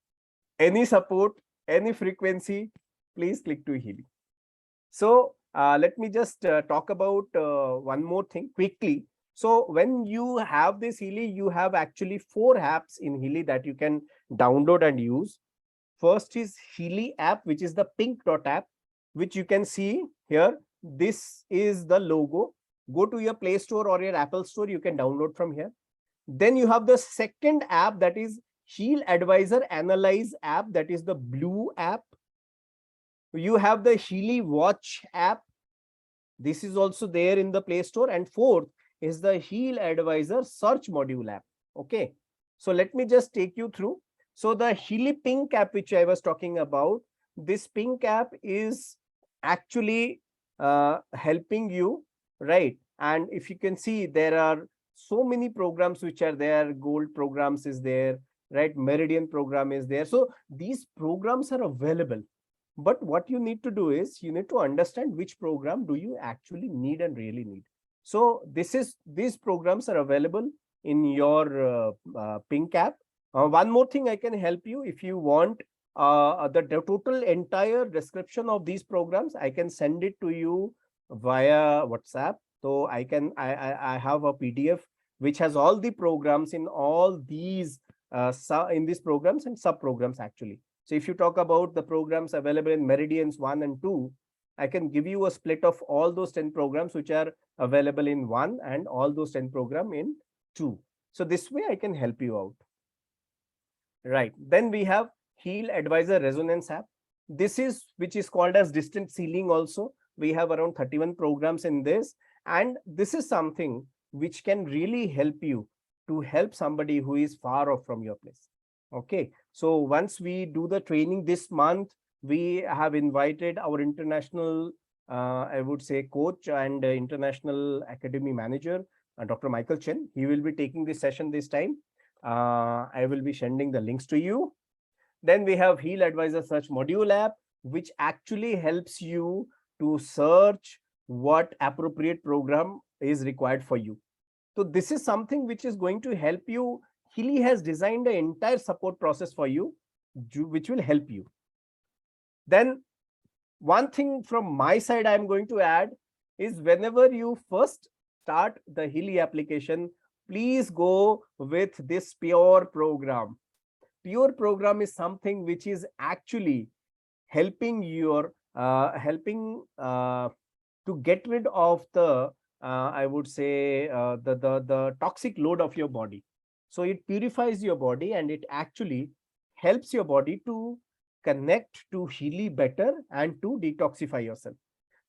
any support, any frequency, please click to Healy. So let me just talk about one more thing quickly. So when you have this Healy, you have actually 4 apps in Healy that you can download and use. First is Healy app, which is the pink dot app, which you can see here. This is the logo. Go to your Play Store or your Apple Store, you can download from here. Then you have the second app, that is Heal Advisor Analyze app, that is the blue app. You have the Healy Watch app. This is also there in the Play Store. And fourth is the Heal Advisor Search Module app. Okay, so let me just take you through. So the Healy Pink app, which I was talking about, this Pink app is actually helping you right? And if you can see, there are so many programs which are there. Gold programs is there, right? Meridian program is there. So these programs are available, but what you need to do is you need to understand which program do you actually need and really need. So these programs are available in your Pink app. One more thing I can help you, if you want the total entire description of these programs, I can send it to you via WhatsApp. So I have a PDF which has all the programs in all these in these programs and sub programs actually. So if you talk about the programs available in Meridians 1 and 2, I can give you a split of all those 10 programs which are available in 1 and all those 10 program in 2. So this way I can help you out. Right. Then we have Heal Advisor Resonance app. This is which is called as distance healing also. We have around 31 programs in this, and this is something which can really help you to help somebody who is far off from your place. Okay. So once we do the training this month, we have invited our international, I would say, coach and international academy manager, Dr. Michael Chen. He will be taking this session this time. I will be sending the links to you. Then we have Heal Advisor Search Module app, which actually helps you to search what appropriate program is required for you. So this is something which is going to help you. Healy has designed the entire support process for you, which will help you. Then one thing from my side I'm going to add is whenever you first start the Healy application, please go with this Pure program. Pure program is something which is actually helping your to get rid of the I would say the toxic load of your body. So it purifies your body and it actually helps your body to connect to Healy better and to detoxify yourself.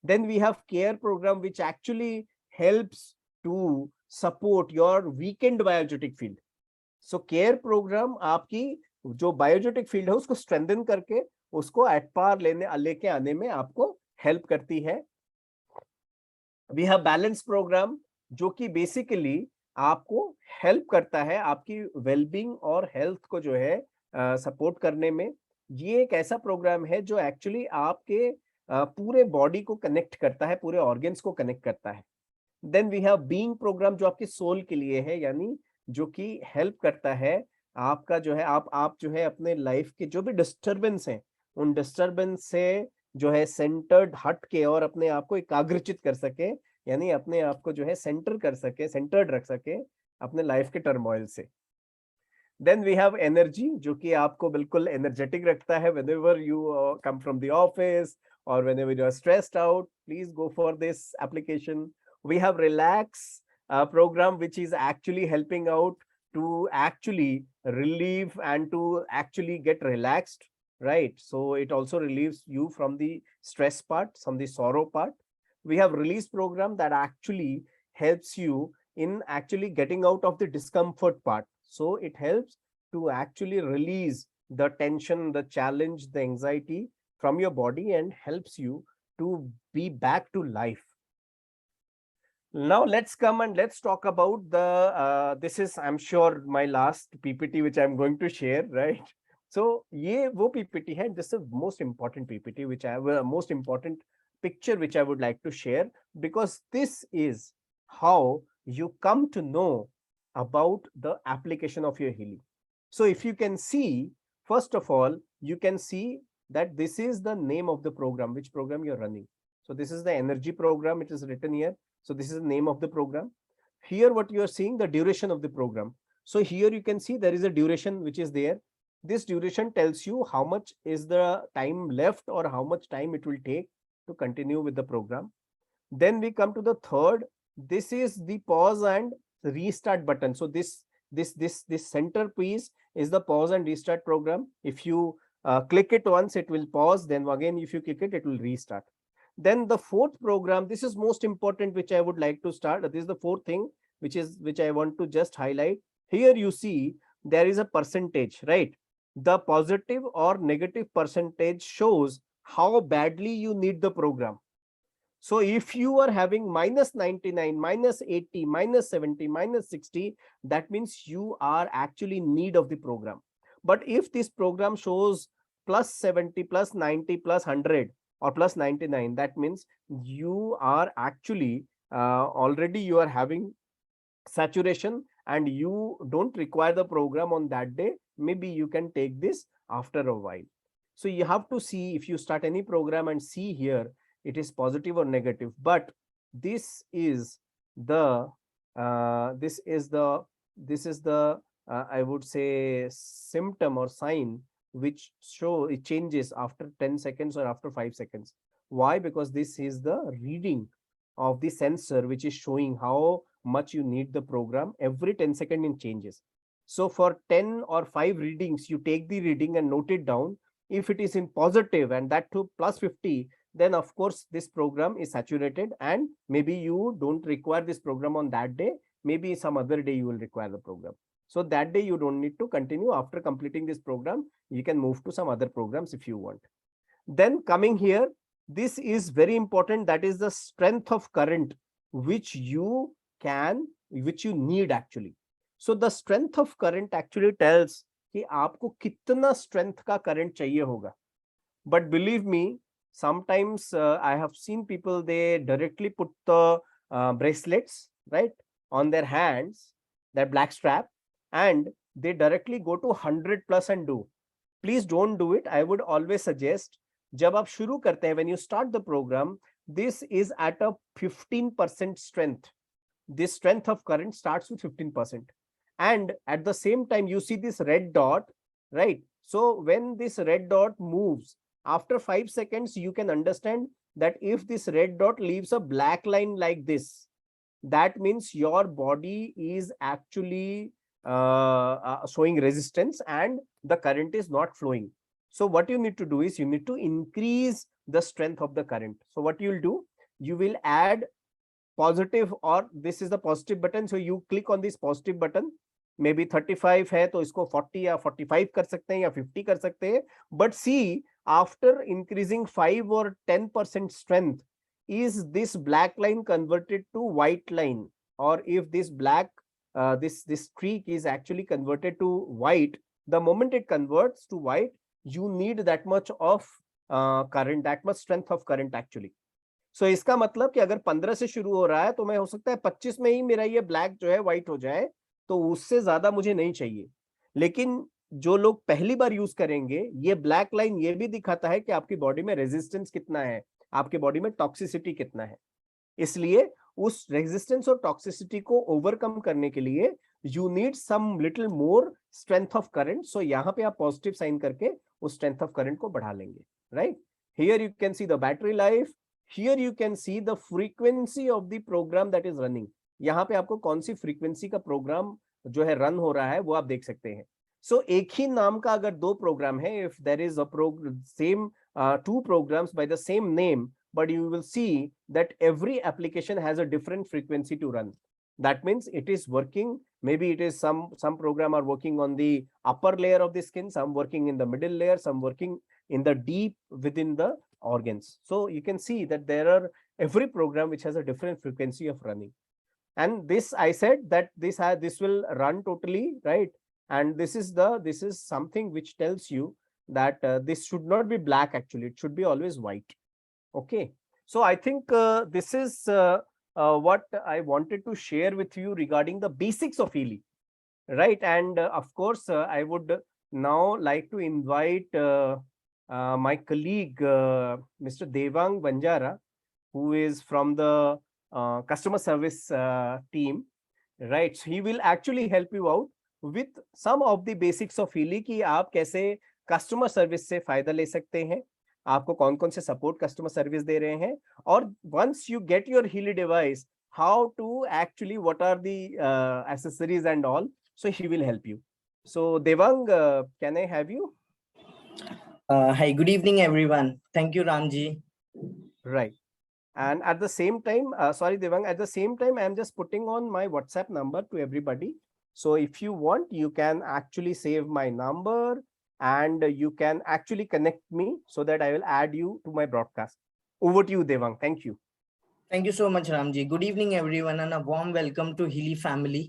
Then we have Care program, which actually helps to support your weakened biogenetic field. So care program आपकी जो बायोजेटिक फील्ड है उसको स्ट्रेंथन करके उसको एट पार लेके आने में आपको हेल्प करती है. वी हैव बैलेंस प्रोग्राम जो कि बेसिकली आपको हेल्प करता है आपकी वेलबींग और हेल्थ को जो है सपोर्ट करने में. ये एक ऐसा प्रोग्राम है जो एक्चुअली आपके पूरे बॉडी को कनेक्ट करता है, पूरे ऑर्गन्स को कनेक्ट करता है. Then we have being program जो आपकी सोल के लिए है, यानी जो कि हेल्प करता है आपका जो है आप जो है अपने लाइफ के जो भी डिस्टरबेंस हैं उन डिस्टरबेंस से जो है सेंटर्ड हट के और अपने आप को एकाग्रचित कर सके, यानी अपने आप को जो है सेंटर कर सके, सेंटर्ड रख सके अपने लाइफ के टर्मोइल से. देन वी हैव एनर्जी जो कि आपको बिल्कुल एनर्जेटिक रखता है whenever you come from the office और whenever you are stressed out, please go for this application. We have Relax program, which is actually helping out to actually relieve and to actually get relaxed, right? So it also relieves you from the stress part, from the sorrow part. We have Release program that actually helps you in actually getting out of the discomfort part. So it helps to actually release the tension, the challenge, the anxiety from your body and helps you to be back to life. Now let's come and let's talk about the this is I'm sure my last PPT which I'm going to share, right? So ये वो PPT है, this is the most important PPT which I have a most important picture which I would like to share, because this is how you come to know about the application of your Healy. So if you can see, first of all, you can see that this is the name of the program, which program you're running. So this is the energy program, it is written here. So this is the name of the program. Here what you are seeing, the duration of the program. So here you can see there is a duration which is there. This duration tells you how much is the time left or how much time it will take to continue with the program. Then we come to the third. This is the pause and restart button. So this centerpiece is the pause and restart program. If you click it once, it will pause. Then again, if you click it, it will restart. Then the fourth program, this is most important, which I would like to start. This is the fourth thing which I want to just highlight. Here you see there is a percentage, right? The positive or negative percentage shows how badly you need the program. So if you are having minus 99, minus 80, minus 70, minus 60, that means you are actually in need of the program. But if this program shows plus 70, plus 90, plus 100 or plus 99, that means you are actually already you are having saturation and you don't require the program on that day. Maybe you can take this after a while. So you have to see, if you start any program and see here it is positive or negative, but this is the I would say symptom or sign which show it changes after 10 seconds or after 5 seconds. Why? Because this is the reading of the sensor which is showing how much you need the program. Every 10 seconds it changes. So for 10 or 5 readings, you take the reading and note it down. If it is in positive and that to plus 50, then of course this program is saturated and maybe you don't require this program on that day. Maybe some other day you will require the program. So that day you don't need to continue. After completing this program, you can move to some other programs if you want. Then coming here, this is very important. That is the strength of current which you need actually. So the strength of current actually tells कि आपको कितना strength का current चाहिए होगा. But believe me, sometimes I have seen people, they directly put the bracelets, right, on their hands, that black strap, and they directly go to 100 plus and do. Please don't do it. I would always suggest, जब आप शुरू करते हैं, when you start the program, this is at a 15% strength. This strength of current starts with 15%. And at the same time, you see this red dot, right? So when this red dot moves, after 5 seconds, you can understand that if this red dot leaves a black line like this, that means your body is actually showing resistance and the current is not flowing. So what you need to do is you need to increase the strength of the current. So what you'll do, you will add positive, or this is the positive button. So you click on this positive button. Maybe 35 है तो इसको 40 या 45 कर सकते हैं या 50 कर सकते हैं. But see, after increasing 5 or 10% strength, is this black line converted to white line, or if this black this streak is actually converted to white, the moment it converts to white, you need that much of current, that much strength of current actually. So इसका मतलब कि अगर 15 से शुरू हो रहा है तो मैं हो सकता है 25 में ही मेरा ये ब्लैक जो है व्हाइट हो जाए, तो उससे ज्यादा मुझे नहीं चाहिए. लेकिन जो लोग पहली बार यूज करेंगे, ये ब्लैक लाइन ये भी दिखाता है कि आपकी बॉडी में रेजिस्टेंस कितना है, आपके बॉडी में टॉक्सिसिटी कितना है. इसलिए उस रेजिस्टेंस और टॉक्सिसिटी को ओवरकम करने के लिए you need some little more strength of current. So यहाँ पे आप पॉजिटिव साइन करके उस स्ट्रेंथ ऑफ करंट को बढ़ा लेंगे, right. Here you can see the battery life. Here you can see the frequency of the program that is running. यहाँ पे आपको कौन सी फ्रीक्वेंसी का प्रोग्राम जो है रन हो रहा है वो आप देख सकते हैं. सो एक ही नाम का अगर दो प्रोग्राम है, if there is a same two programs by the same name, but you will see that every application has a different frequency to run. That means it is working, maybe it is some program are working on the upper layer of the skin, some working in the middle layer, some working in the deep within the organs. So you can see that there are every program which has a different frequency of running. And this, I said that this will run totally, right? And this is something which tells you that this should not be black actually, it should be always white. Okay, so I think this is what I wanted to share with you regarding the basics of Healy, right? And of course I would now like to invite my colleague Mr. Devang Banjara, who is from the customer service team, right? So he will actually help you out with some of the basics of Healy कि आप कैसे कस्टमर सर्विस से फायदा ले सकते हैं, आपको कौन कौन से सपोर्ट कस्टमर सर्विस दे रहे हैं, और once you get your Healy device, how to actually what are the accessories and all. So he will help you. So Devang, can I have you? Hi, good evening everyone. Thank you, Ramji. Right. And at the same time, sorry Devang, at the same time I am just putting on my WhatsApp number to everybody. So if you want, you can actually save my number and you can actually connect me so that I will add you to my broadcast. Over to you, Devang. Thank you. Thank you so much Ram ji. Good evening everyone and a warm welcome to Healy family.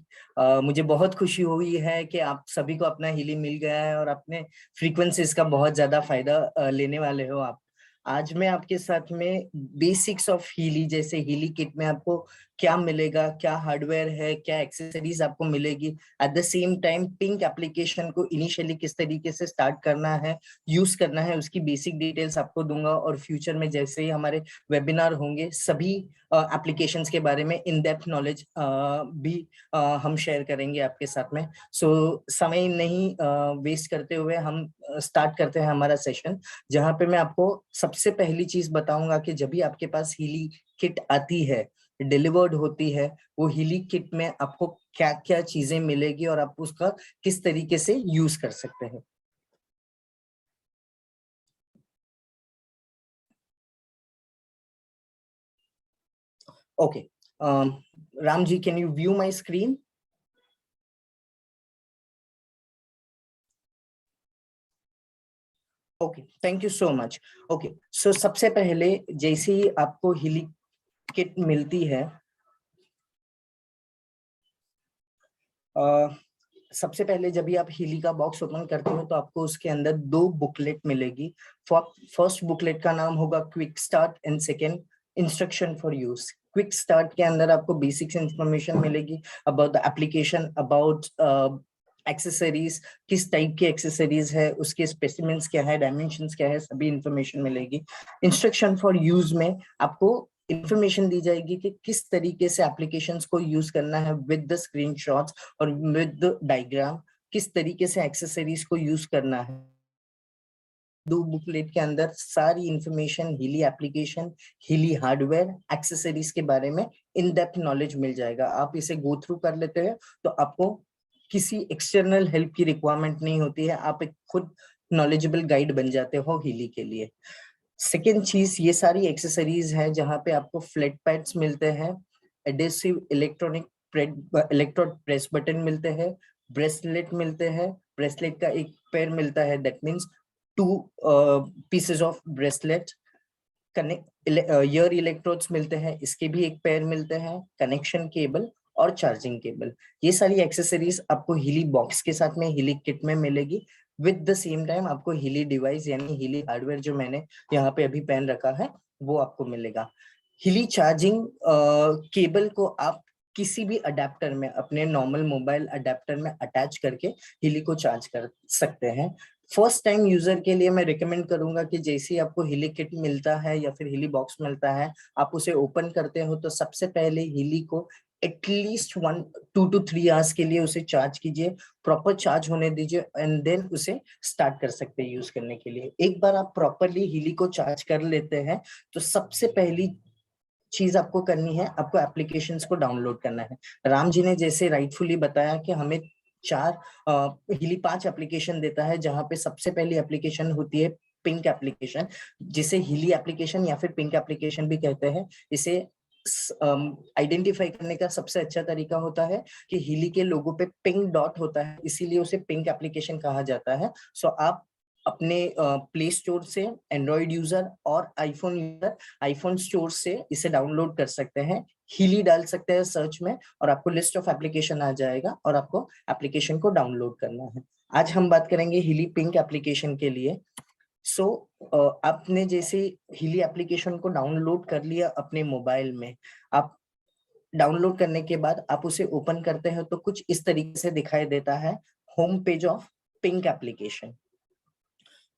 मुझे बहुत खुशी हुई है कि आप सभी को अपना हिली मिल गया है और अपने फ्रीक्वेंसीज का बहुत ज्यादा फायदा लेने वाले हो आप। आज मैं आपके साथ में बेसिक्स ऑफ हिली, जैसे हिली किट में आपको क्या मिलेगा, क्या हार्डवेयर है, क्या एक्सेसरीज आपको मिलेगी, at the same time pink application को इनिशियली किस तरीके से स्टार्ट करना है, यूज करना है, उसकी बेसिक डिटेल्स आपको दूंगा। और फ्यूचर में जैसे ही हमारे वेबिनार होंगे सभी एप्लीकेशंस के बारे में इन डेप्थ नॉलेज भी हम शेयर करेंगे आपके साथ में। सो समय नहीं वेस्ट करते हुए हम स्टार्ट करते हैं हमारा सेशन, जहां पे मैं आपको सबसे पहली चीज बताऊंगा कि जब भी आपके पास हिली किट आती है, डिलीवर्ड होती है, वो हिली किट में आपको क्या क्या चीजें मिलेगी और आप उसका किस तरीके से यूज कर सकते हैं। Okay. Ramji, can you view my screen? Okay, thank you so much. Okay, so सबसे पहले जैसे ही आपको हिली किट मिलती है, सबसे पहले जब भी आप हिली का बॉक्स ओपन करते हो तो आपको उसके अंदर 2 बुकलेट मिलेगी। फर्स्ट बुकलेट का नाम होगा quick start and second instruction for use. Quick start के अंदर आपको बेसिक्स इंफॉर्मेशन मिलेगी about the application, about accessories, किस टाइप की एक्सेसरीज है, उसके स्पेसिमेंट्स क्या है, डायमेंशंस क्या है, सभी इंफॉर्मेशन मिलेगी। इंस्ट्रक्शन फॉर यूज में आपको इंफॉर्मेशन दी जाएगी कि किस तरीके से एप्लीकेशंस को यूज करना है विद द स्क्रीनशॉट्स और विद द डायग्राम, किस तरीके से एक्सेसरीज को यूज करना है। 2 बुकलेट के अंदर सारी इंफॉर्मेशन हिली एप्लीकेशन, हिली हार्डवेयर, एक्सेसरीज के बारे में इन डेप्थ नॉलेज मिल जाएगा। आप इसे गो थ्रू कर लेते हैं तो आपको किसी एक्सटर्नल हेल्प की रिक्वायरमेंट नहीं होती है, आप एक खुद नॉलेजेबल गाइड बन जाते हो हिली के लिए। सेकेंड चीज, ये सारी एक्सेसरीज है जहां पे आपको फ्लैट पैड्स मिलते हैं, adhesive electronic electrode press button मिलते हैं, ब्रेसलेट मिलते हैं, ब्रेसलेट का एक पेयर मिलता है, that means 2 pieces of bracelet. Connect year electrodes मिलते हैं, इसके भी एक पेयर मिलते हैं, कनेक्शन केबल और चार्जिंग केबल। ये सारी एक्सेसरीज आपको हिली बॉक्स के साथ में, हिली किट में मिलेगी। विद द सेम टाइम आपको हिली डिवाइस यानी हिली हार्डवेयर जो मैंने यहाँ पे अभी पहन रखा है वो आपको मिलेगा। हिली चार्जिंग केबल को आप किसी भी अडेप्टर में, अपने नॉर्मल मोबाइल अडेप्टर में अटैच करके हिली को चार्ज कर सकते हैं। फर्स्ट टाइम यूजर के लिए मैं रिकमेंड करूंगा कि जैसे ही आपको हिली किट मिलता है या फिर हिली बॉक्स मिलता है, आप उसे ओपन करते हो तो सबसे पहले हिली को एटलीस्ट 2 to 3 आवर्स के लिए उसे चार्ज कीजिए, प्रॉपर चार्ज होने दीजिए एंड देन उसे स्टार्ट कर सकते हैं यूज करने के लिए। एक बार आप प्रॉपरली हिली को चार्ज कर लेते हैं तो सबसे पहली चीज आपको करनी है, आपको एप्लीकेशंस को डाउनलोड करना है। राम जी ने जैसे राइटफुली बताया कि हमें हिली 5 एप्लीकेशन देता है, जहां पे सबसे पहली एप्लीकेशन होती है पिंक एप्लीकेशन, जिसे हिली एप्लीकेशन या फिर पिंक एप्लीकेशन भी कहते हैं। इसे आइडेंटिफाई करने का सबसे अच्छा तरीका होता है कि हिली के लोगो पे पिंक डॉट होता है, इसीलिए उसे पिंक एप्लीकेशन कहा जाता है। सो आप अपने प्ले स्टोर से, एंड्रॉइड यूजर और आईफोन यूजर आईफोन स्टोर से इसे डाउनलोड कर सकते हैं, हिली डाल सकते हैं सर्च में और आपको लिस्ट ऑफ एप्लीकेशन आ जाएगा और आपको एप्लीकेशन को डाउनलोड करना है। आज हम बात करेंगे हिली पिंक एप्लीकेशन के लिए। सो आपने जैसे हिली एप्लीकेशन को डाउनलोड कर लिया अपने मोबाइल में, आप डाउनलोड करने के बाद आप उसे ओपन करते हैं तो कुछ इस तरीके से दिखाई देता है home page of pink application.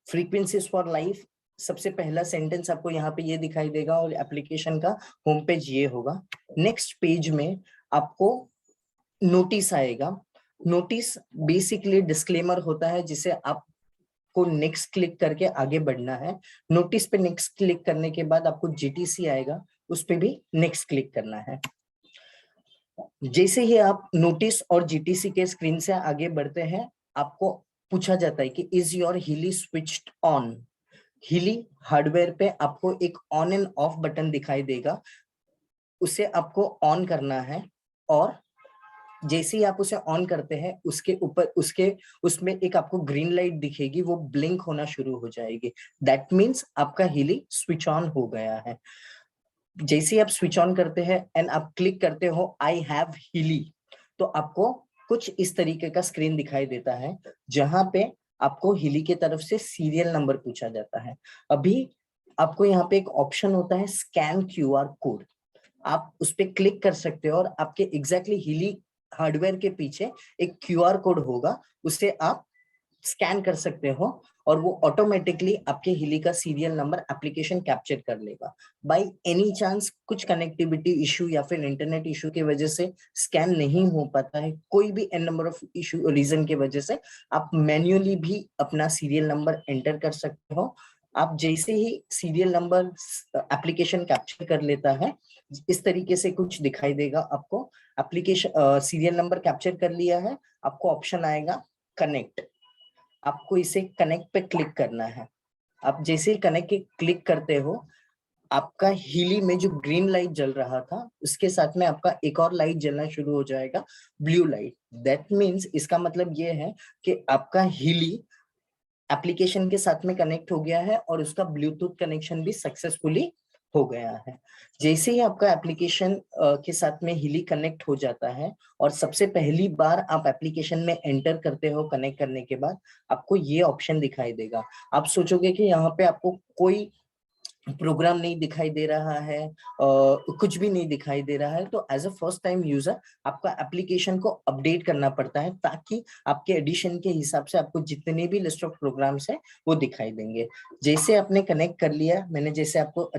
Frequencies for life, सबसे पहला सेंटेंस आपको यहाँ पे ये दिखाई देगा और एप्लीकेशन का होम पेज ये होगा। नेक्स्ट पेज में आपको नोटिस आएगा। नोटिस बेसिकली डिस्क्लेमर होता है जिसे आपको नेक्स्ट क्लिक करके आगे बढ़ना है। नोटिस पे नेक्स्ट क्लिक करने के बाद आपको जीटीसी आएगा, उस पे भी नेक्स्ट क्लिक करना है। जैसे ही आप नोटिस और जीटीसी के स्क्रीन से आगे बढ़ते हैं, आपको पूछा जाता है कि इज योर हिली स्विच्ड ऑन। हिली हार्डवेयर पे आपको एक ऑन एंड ऑफ बटन दिखाई देगा, उसे आपको ऑन करना है और जैसे ही आप उसे ऑन करते हैं उसके ऊपर उसमें एक आपको ग्रीन लाइट दिखेगी, वो ब्लिंक होना शुरू हो जाएगी। दैट मीन्स आपका हिली स्विच ऑन हो गया है। जैसे ही आप स्विच ऑन करते हैं एंड आप क्लिक करते हो आई हैव हीली, तो आपको कुछ इस तरीके का स्क्रीन दिखाई देता है जहां पे आपको हीली की तरफ से सीरियल नंबर पूछा जाता है। अभी आपको यहाँ पे एक ऑप्शन होता है स्कैन क्यूआर कोड, आप उस पर क्लिक कर सकते हो और आपके एग्जैक्टली हीली हार्डवेयर के पीछे एक क्यूआर कोड होगा, उसे आप स्कैन कर सकते हो और वो ऑटोमेटिकली आपके हीली का सीरियल नंबर एप्लीकेशन कैप्चर कर लेगा। बाय एनी चांस कुछ कनेक्टिविटी इशू या फिर इंटरनेट इशू की वजह से स्कैन नहीं हो पाता है, कोई भी n number of issue reason की वजह से, आप मैन्युअली भी अपना सीरियल नंबर एंटर कर सकते हो। आप जैसे ही सीरियल नंबर एप्लीकेशन कैप्चर कर लेता है, इस तरीके से कुछ दिखाई देगा आपको। एप्लीकेशन सीरियल नंबर कैप्चर कर लिया है, आपको ऑप्शन आएगा कनेक्ट, आपको इसे कनेक्ट पे क्लिक करना है। आप जैसे ही कनेक्ट क्लिक करते हो, आपका हीली में जो ग्रीन लाइट जल रहा था उसके साथ में आपका एक और लाइट जलना शुरू हो जाएगा, ब्लू लाइट। दैट मीन्स इसका मतलब ये है कि आपका हीली एप्लीकेशन के साथ में कनेक्ट हो गया है और उसका ब्लूटूथ कनेक्शन भी सक्सेसफुली हो गया है। जैसे ही आपका एप्लीकेशन के साथ में हीली कनेक्ट हो जाता है और सबसे पहली बार आप एप्लीकेशन में एंटर करते हो कनेक्ट करने के बाद, आपको ये ऑप्शन दिखाई देगा। आप सोचोगे कि यहाँ पे आपको कोई प्रोग्राम नहीं दिखाई दे रहा है, कुछ भी नहीं दिखाई दे रहा है, तो as a first time user आपका एप्लीकेशन को अपडेट करना पड़ता है ताकि आपके एडिशन के हिसाब से आपको जितने भी लिस्ट ऑफ प्रोग्राम्स है वो दिखाई देंगे। जैसे आपने कनेक्ट कर लिया, मैंने जैसे आपको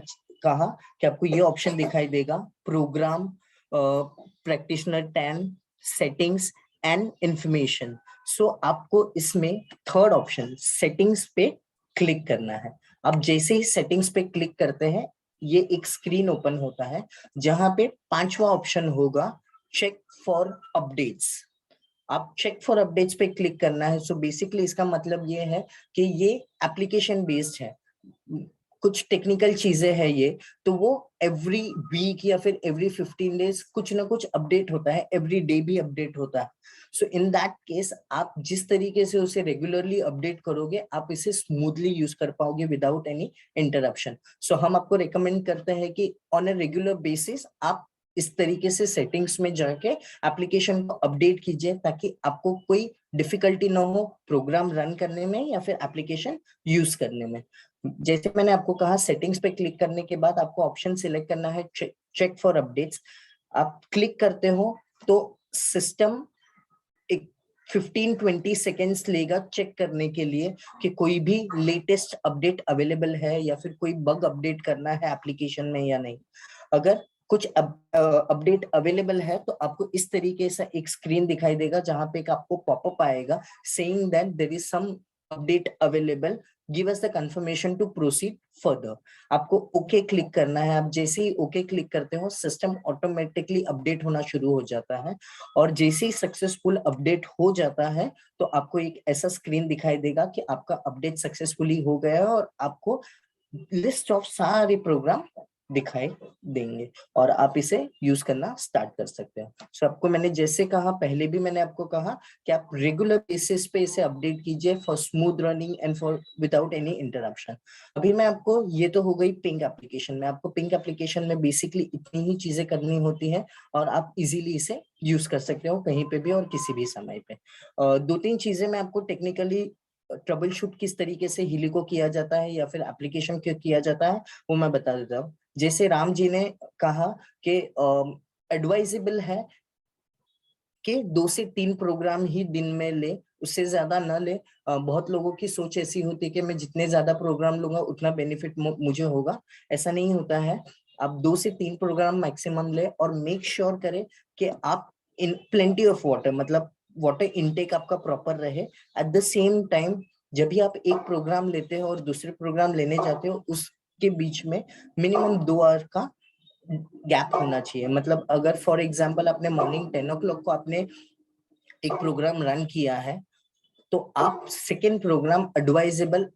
कहा कि आपको ये ऑप्शन दिखाई देगा, program practitioner 10 settings and information. So आपको इसमें थर्ड ऑप्शन सेटिंग्स पे क्लिक करना है। अब जैसे ही सेटिंग्स पे क्लिक करते हैं, ये एक स्क्रीन ओपन होता है जहां पे पांचवा ऑप्शन होगा चेक फॉर अपडेट्स। आप चेक फॉर अपडेट्स पे क्लिक करना है। सो बेसिकली इसका मतलब ये है कि ये एप्लीकेशन बेस्ड है, कुछ टेक्निकल चीजें हैं ये, तो वो एवरी वीक या फिर एवरी 15 डेज कुछ ना कुछ अपडेट होता है, एवरी डे भी अपडेट होता है। सो इन दैट केस आप जिस तरीके से उसे रेगुलरली अपडेट करोगे, आप इसे स्मूथली यूज कर पाओगे विदाउट एनी इंटरप्शन। सो हम आपको रिकमेंड करते हैं कि ऑन ए रेगुलर बेसिस आप इस तरीके से सेटिंग्स में जाके एप्लीकेशन को अपडेट कीजिए ताकि आपको कोई डिफिकल्टी ना हो प्रोग्राम रन करने में या फिर एप्लीकेशन यूज करने में। जैसे मैंने आपको कहा, सेटिंग्स पे क्लिक करने के बाद आपको ऑप्शन सिलेक्ट करना है चेक फॉर अपडेट्स। आप क्लिक करते हो तो सिस्टम एक 15-20 सेकेंड्स लेगा चेक करने के लिए कि कोई भी लेटेस्ट अपडेट अवेलेबल है या फिर कोई बग अपडेट करना है एप्लीकेशन में या नहीं। अगर कुछ अपडेट अवेलेबल है तो आपको इस तरीके से एक स्क्रीन दिखाई देगा जहां पे एक आपको पॉपअप आएगा saying that there is some update available, give us the confirmation to proceed further. आपको ओके क्लिक करना है। आप जैसे ही ओके क्लिक करते हो, सिस्टम ऑटोमेटिकली अपडेट होना शुरू हो जाता है और जैसे ही सक्सेसफुल अपडेट हो जाता है तो आपको एक ऐसा स्क्रीन दिखाई देगा कि आपका अपडेट सक्सेसफुली हो गया है और आपको लिस्ट ऑफ सारे प्रोग्राम दिखाई देंगे और आप इसे यूज करना स्टार्ट कर सकते हैं। सो आपको मैंने जैसे कहा, पहले भी मैंने आपको कहा कि आप रेगुलर बेसिस पे इसे अपडेट कीजिए for smooth running and for without any interruption. अभी मैं आपको, ये तो हो गई पिंक एप्लीकेशन में, आपको पिंक एप्लीकेशन में बेसिकली इतनी ही चीजें करनी होती है और आप इजीली इसे यूज कर सकते हो कहीं पे भी और किसी भी समय पे। दो तीन चीजें मैं आपको टेक्निकली ट्रबल शूट किस तरीके से हीली को किया जाता है या फिर एप्लीकेशन क्यों किया जाता है वो मैं बता देता हूँ। जैसे राम जी ने कहा कि एडवाइजेबल है कि 2 से 3 प्रोग्राम ही दिन में ले, उससे ज्यादा न ले। बहुत लोगों की सोच ऐसी होती है कि मैं जितने ज्यादा प्रोग्राम लूंगा उतना बेनिफिट मुझे होगा। ऐसा नहीं होता है। आप 2 से 3 प्रोग्राम मैक्सिमम ले और मेक श्योर करें कि आप इन प्लेंटी ऑफ वाटर, मतलब वाटर इनटेक आपका प्रॉपर रहे। एट द सेम टाइम जब भी आप एक प्रोग्राम लेते हो और दूसरे प्रोग्राम लेने जाते हो, उसके बीच में मिनिमम 2 आवर का गैप होना चाहिए। मतलब अगर फॉर एग्जांपल आपने मॉर्निंग 10 o'clock को आपने एक प्रोग्राम रन किया है तो आप second programme advisable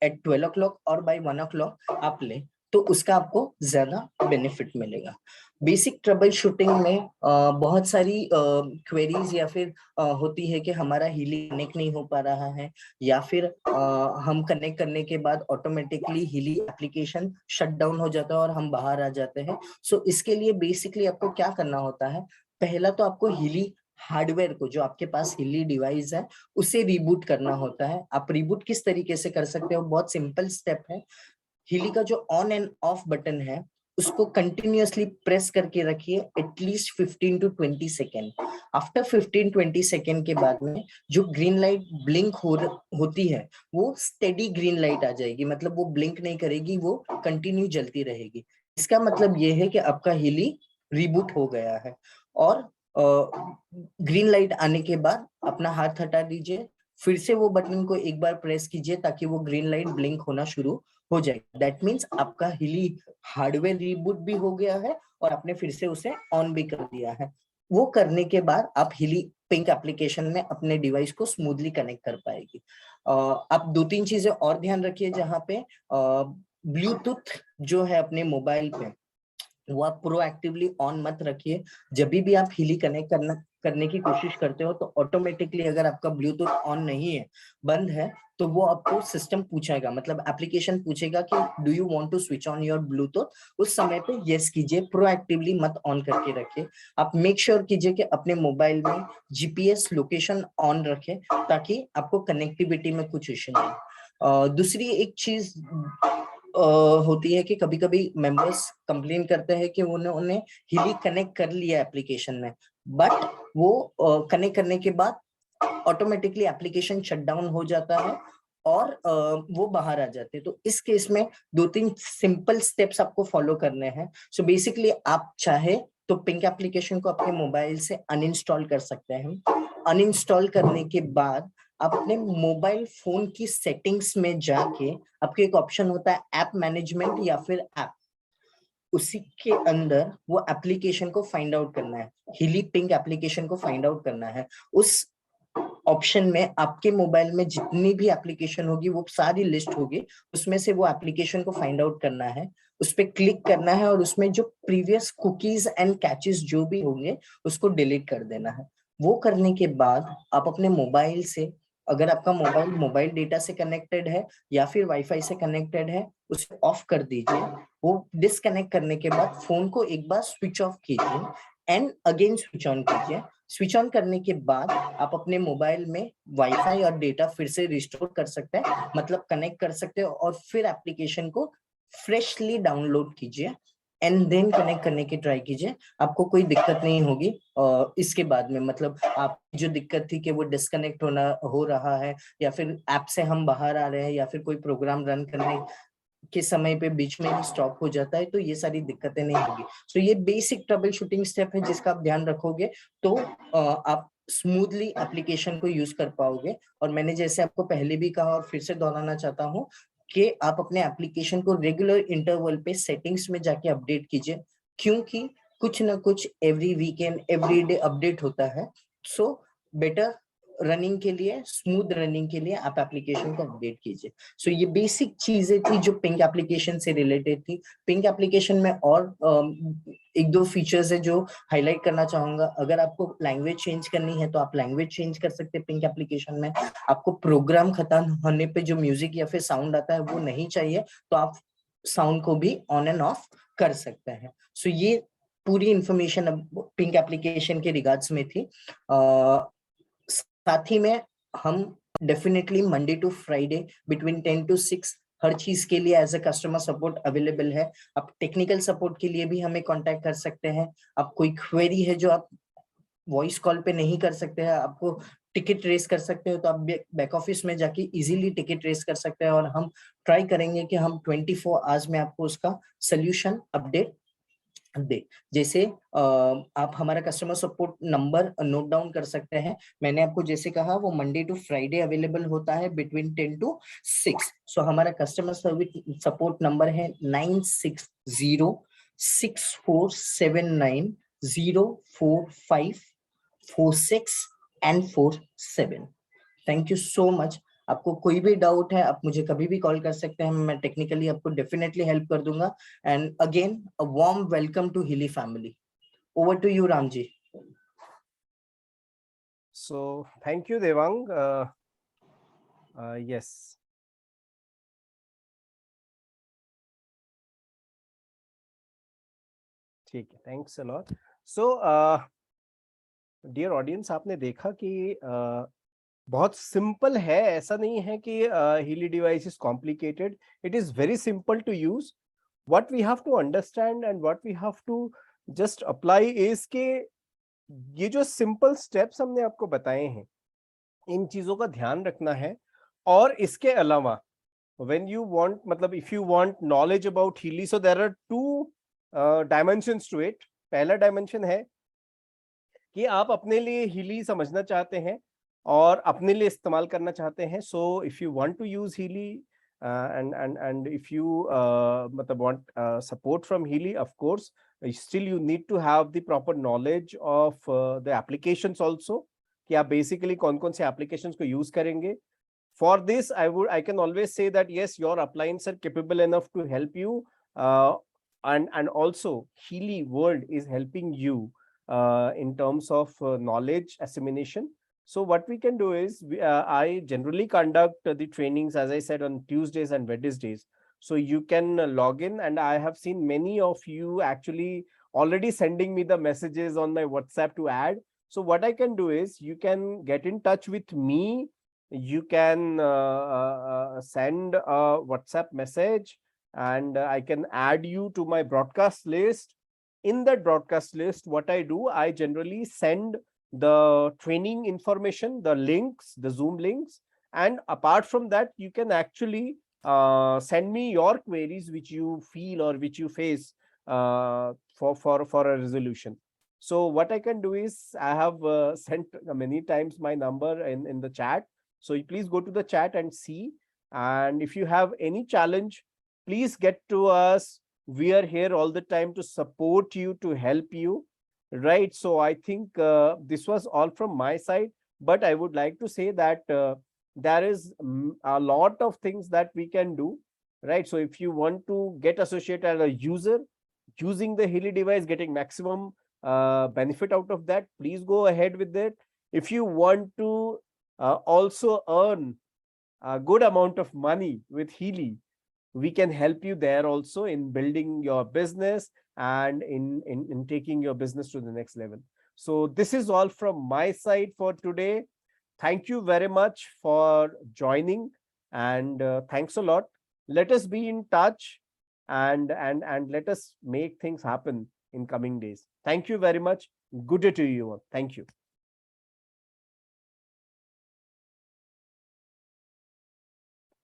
eight 12 o'clock और बाय 1 o'clock आप ले, तो उसका आपको ज्यादा बेनिफिट मिलेगा। बेसिक ट्रबल शूटिंग में बहुत सारी क्वेरीज या फिर होती है कि हमारा हीली कनेक्ट नहीं हो पा रहा है, या फिर हम कनेक्ट करने के बाद automatically Healy application shut down हो जाता है और हम बाहर आ जाते हैं। सो इसके लिए बेसिकली आपको क्या करना होता है, पहला तो आपको हीली हार्डवेयर को, जो आपके पास हीली डिवाइस है, उसे रिबूट करना होता है। आप रिबूट किस तरीके से कर सकते हो, बहुत सिंपल स्टेप है। हीली का जो ऑन एंड ऑफ बटन है उसको कंटिन्यूअसली प्रेस करके रखिए at least 15 to 20 second. After 15-20 second के बाद में जो ग्रीन लाइट ब्लिंक होती है वो स्टेडी ग्रीन लाइट आ जाएगी, मतलब वो ब्लिंक नहीं करेगी, वो कंटिन्यू जलती रहेगी। इसका मतलब ये है कि आपका हीली रिबूट हो गया है। और ग्रीन लाइट आने के बाद अपना हाथ हटा दीजिए, फिर से वो बटन को एक बार प्रेस कीजिए ताकि वो ग्रीन लाइट ब्लिंक होना शुरू हो जाए। दैट मीन्स आपका हीली हार्डवेयर रिबूट भी हो गया है और आपने फिर से उसे ऑन भी कर दिया है। वो करने के बाद आप हीली पिंक एप्लीकेशन में अपने डिवाइस को स्मूथली कनेक्ट कर पाएगी। आप 2-3 चीजें और ध्यान रखिए, जहाँ पे ब्लूटूथ जो है अपने मोबाइल पे, वो आप प्रोएक्टिवली ऑन मत रखिए। जब भी आप हीली कनेक्ट करने की कोशिश करते हो तो ऑटोमेटिकली अगर आपका ब्लूटूथ ऑन नहीं है, बंद है, तो वो आपको सिस्टम पूछेगा, मतलब एप्लीकेशन पूछेगा कि do you want to switch on your Bluetooth. उस समय पे यस कीजिए, प्रोएक्टिवली मत ऑन करके रखिए। आप मेक श्योर कीजिए कि अपने मोबाइल में जीपीएस लोकेशन ऑन रखें ताकि आपको कनेक्टिविटी में कुछ इश्यू नहीं। दूसरी एक चीज होती है कि कभी कभी मेंबर्स कंप्लेन करते हैं कि उन्होंने हीली कनेक्ट कर लिया एप्लीकेशन में, बट वो कनेक्ट करने के बाद ऑटोमेटिकली एप्लीकेशन शट डाउन हो जाता है और वो बाहर आ जाते हैं। तो इस केस में 2-3 सिंपल स्टेप्स आपको फॉलो करने हैं। सो बेसिकली आप चाहे तो पिंक एप्लीकेशन को अपने मोबाइल से अनइंस्टॉल कर सकते हैं। अनइंस्टॉल करने के बाद आप अपने मोबाइल फोन की सेटिंग्स में जाके, आपके एक ऑप्शन होता है ऐप मैनेजमेंट या फिर ऐप, उसी के अंदर वो एप्लीकेशन को फाइंड आउट करना है, हीली पिंक एप्लीकेशन को फाइंड आउट करना है। उस ऑप्शन में आपके मोबाइल में जितनी भी एप्लीकेशन होगी वो सारी लिस्ट होगी, उसमें से वो एप्लीकेशन को फाइंड आउट करना है, उस पर क्लिक करना है और उसमें जो प्रीवियस कुकीज एंड कैचेस जो भी होंगे उसको डिलीट कर देना है। वो करने के बाद आप अपने मोबाइल से, अगर आपका मोबाइल डेटा से कनेक्टेड है या फिर वाईफाई से कनेक्टेड है, उसे ऑफ कर दीजिए। वो डिस्कनेक्ट करने के बाद फोन को एक बार स्विच ऑफ कीजिए एंड अगेन स्विच ऑन कीजिए। स्विच ऑन करने के बाद आप अपने मोबाइल में वाईफाई और डेटा फिर से रिस्टोर कर सकते हैं, मतलब कनेक्ट कर सकते हो, और फिर एप्लीकेशन को फ्रेशली डाउनलोड कीजिए एंड देन कनेक्ट करने की ट्राई कीजिए। आपको कोई दिक्कत नहीं होगी इसके बाद में, मतलब आप जो दिक्कत थी कि वो डिस्कनेक्ट हो रहा है या फिर ऐप से हम बाहर आ रहे हैं या फिर कोई प्रोग्राम रन करने के समय पे बीच में ही स्टॉप हो जाता है, तो ये सारी दिक्कतें नहीं होगी। सो ये बेसिक ट्रबल शूटिंग स्टेप है जिसका आप ध्यान रखोगे तो आप स्मूथली एप्लीकेशन को यूज कर पाओगे। और मैंने जैसे आपको पहले भी कहा और फिर से दोहराना चाहता हूँ कि आप अपने एप्लीकेशन को रेगुलर इंटरवल पे सेटिंग्स में जाके अपडेट कीजिए, क्योंकि कुछ ना कुछ every weekend every day update होता है। सो बेटर रनिंग के लिए, स्मूथ रनिंग के लिए आप एप्लीकेशन को अपडेट कीजिए। सो ये बेसिक चीजें थी जो पिंक एप्लीकेशन से रिलेटेड थी। पिंक एप्लीकेशन में और 1-2 फीचर्स है जो हाईलाइट करना चाहूंगा। अगर आपको लैंग्वेज चेंज करनी है तो आप लैंग्वेज चेंज कर सकते हैं पिंक एप्लीकेशन में। आपको प्रोग्राम खत्म होने पे जो म्यूजिक या फिर साउंड आता है वो नहीं चाहिए तो आप साउंड को भी ऑन एंड ऑफ कर सकते हैं। सो ये पूरी इंफॉर्मेशन अब पिंक एप्लीकेशन के रिगार्ड्स में थी। साथ ही में हम definitely Monday to Friday between 10 to 6 हर चीज के लिए as a customer support available है। आप टेक्निकल सपोर्ट के लिए भी हमें कांटेक्ट कर सकते हैं। आप कोई क्वेरी है जो आप वॉइस कॉल पे नहीं कर सकते हैं, आपको टिकट रेस कर सकते हो, तो आप बैक ऑफिस में जाके इजीली टिकट रेस कर सकते हैं और हम ट्राई करेंगे कि हम 24 आवर्स में आपको उसका सोल्यूशन अपडेट दे। जैसे आप हमारा customer support number note down कर सकते हैं। मैंने आपको जैसे कहा वो मंडे टू फ्राइडे अवेलेबल होता है बिटवीन 10 to 6। सो हमारा कस्टमर सर्विस सपोर्ट नंबर है 960647904546 and 47। Thank you so much. आपको कोई भी डाउट है आप मुझे कभी भी कॉल कर सकते हैं, मैं टेक्निकली आपको डेफिनेटली हेल्प कर दूंगा। And again a warm welcome to Healy family. Over to you Ram ji. So thank you, Devang. Yes. ठीक है, thanks a lot. So dear audience, आपने देखा कि बहुत सिंपल है, ऐसा नहीं है कि Healy device is complicated. It is very simple to use. What we have to understand and what we have to just apply is के ये जो सिंपल स्टेप्स हमने आपको बताए हैं, इन चीजों का ध्यान रखना है। और इसके अलावा when you want, मतलब if you want knowledge about Healy, so there are two dimensions to it. पहला dimension है कि आप अपने लिए Healy समझना चाहते हैं और अपने लिए इस्तेमाल करना चाहते हैं। So if you want to use Healy and if you मतलब want support from Healy, of course still you need to have the proper knowledge of the applications also, कि आप basically कौन कौन से applications को use करेंगे। For this, I can always say that yes, your appliances are capable enough to help you, and also Healy World is helping you in terms of knowledge assimilation. So what we can do is, I generally conduct the trainings, as I said, on Tuesdays and Wednesdays. So you can log in, and I have seen many of you actually already sending me the messages on my WhatsApp to add. So what I can do is, you can get in touch with me. You can send a WhatsApp message, and I can add you to my broadcast list. In that broadcast list, what I do, I generally send the training information, the links, the Zoom links. And apart from that, you can actually send me your queries which you feel or which you face for a resolution. So what I can do is, I have sent many times my number in the chat. So you please go to the chat and see. And if you have any challenge, please get to us. We are here all the time to support you, to help you. Right. So I think this was all from my side. But I would like to say that there is a lot of things that we can do. Right. So if you want to get associated as a user using the Healy device, getting maximum benefit out of that, please go ahead with it. If you want to also earn a good amount of money with Healy, we can help you there also in building your business and in taking your business to the next level. So this is all from my side for today. Thank you very much for joining, and thanks a lot. Let us be in touch, and let us make things happen in coming days. Thank you very much. Good day to you all. Thank you.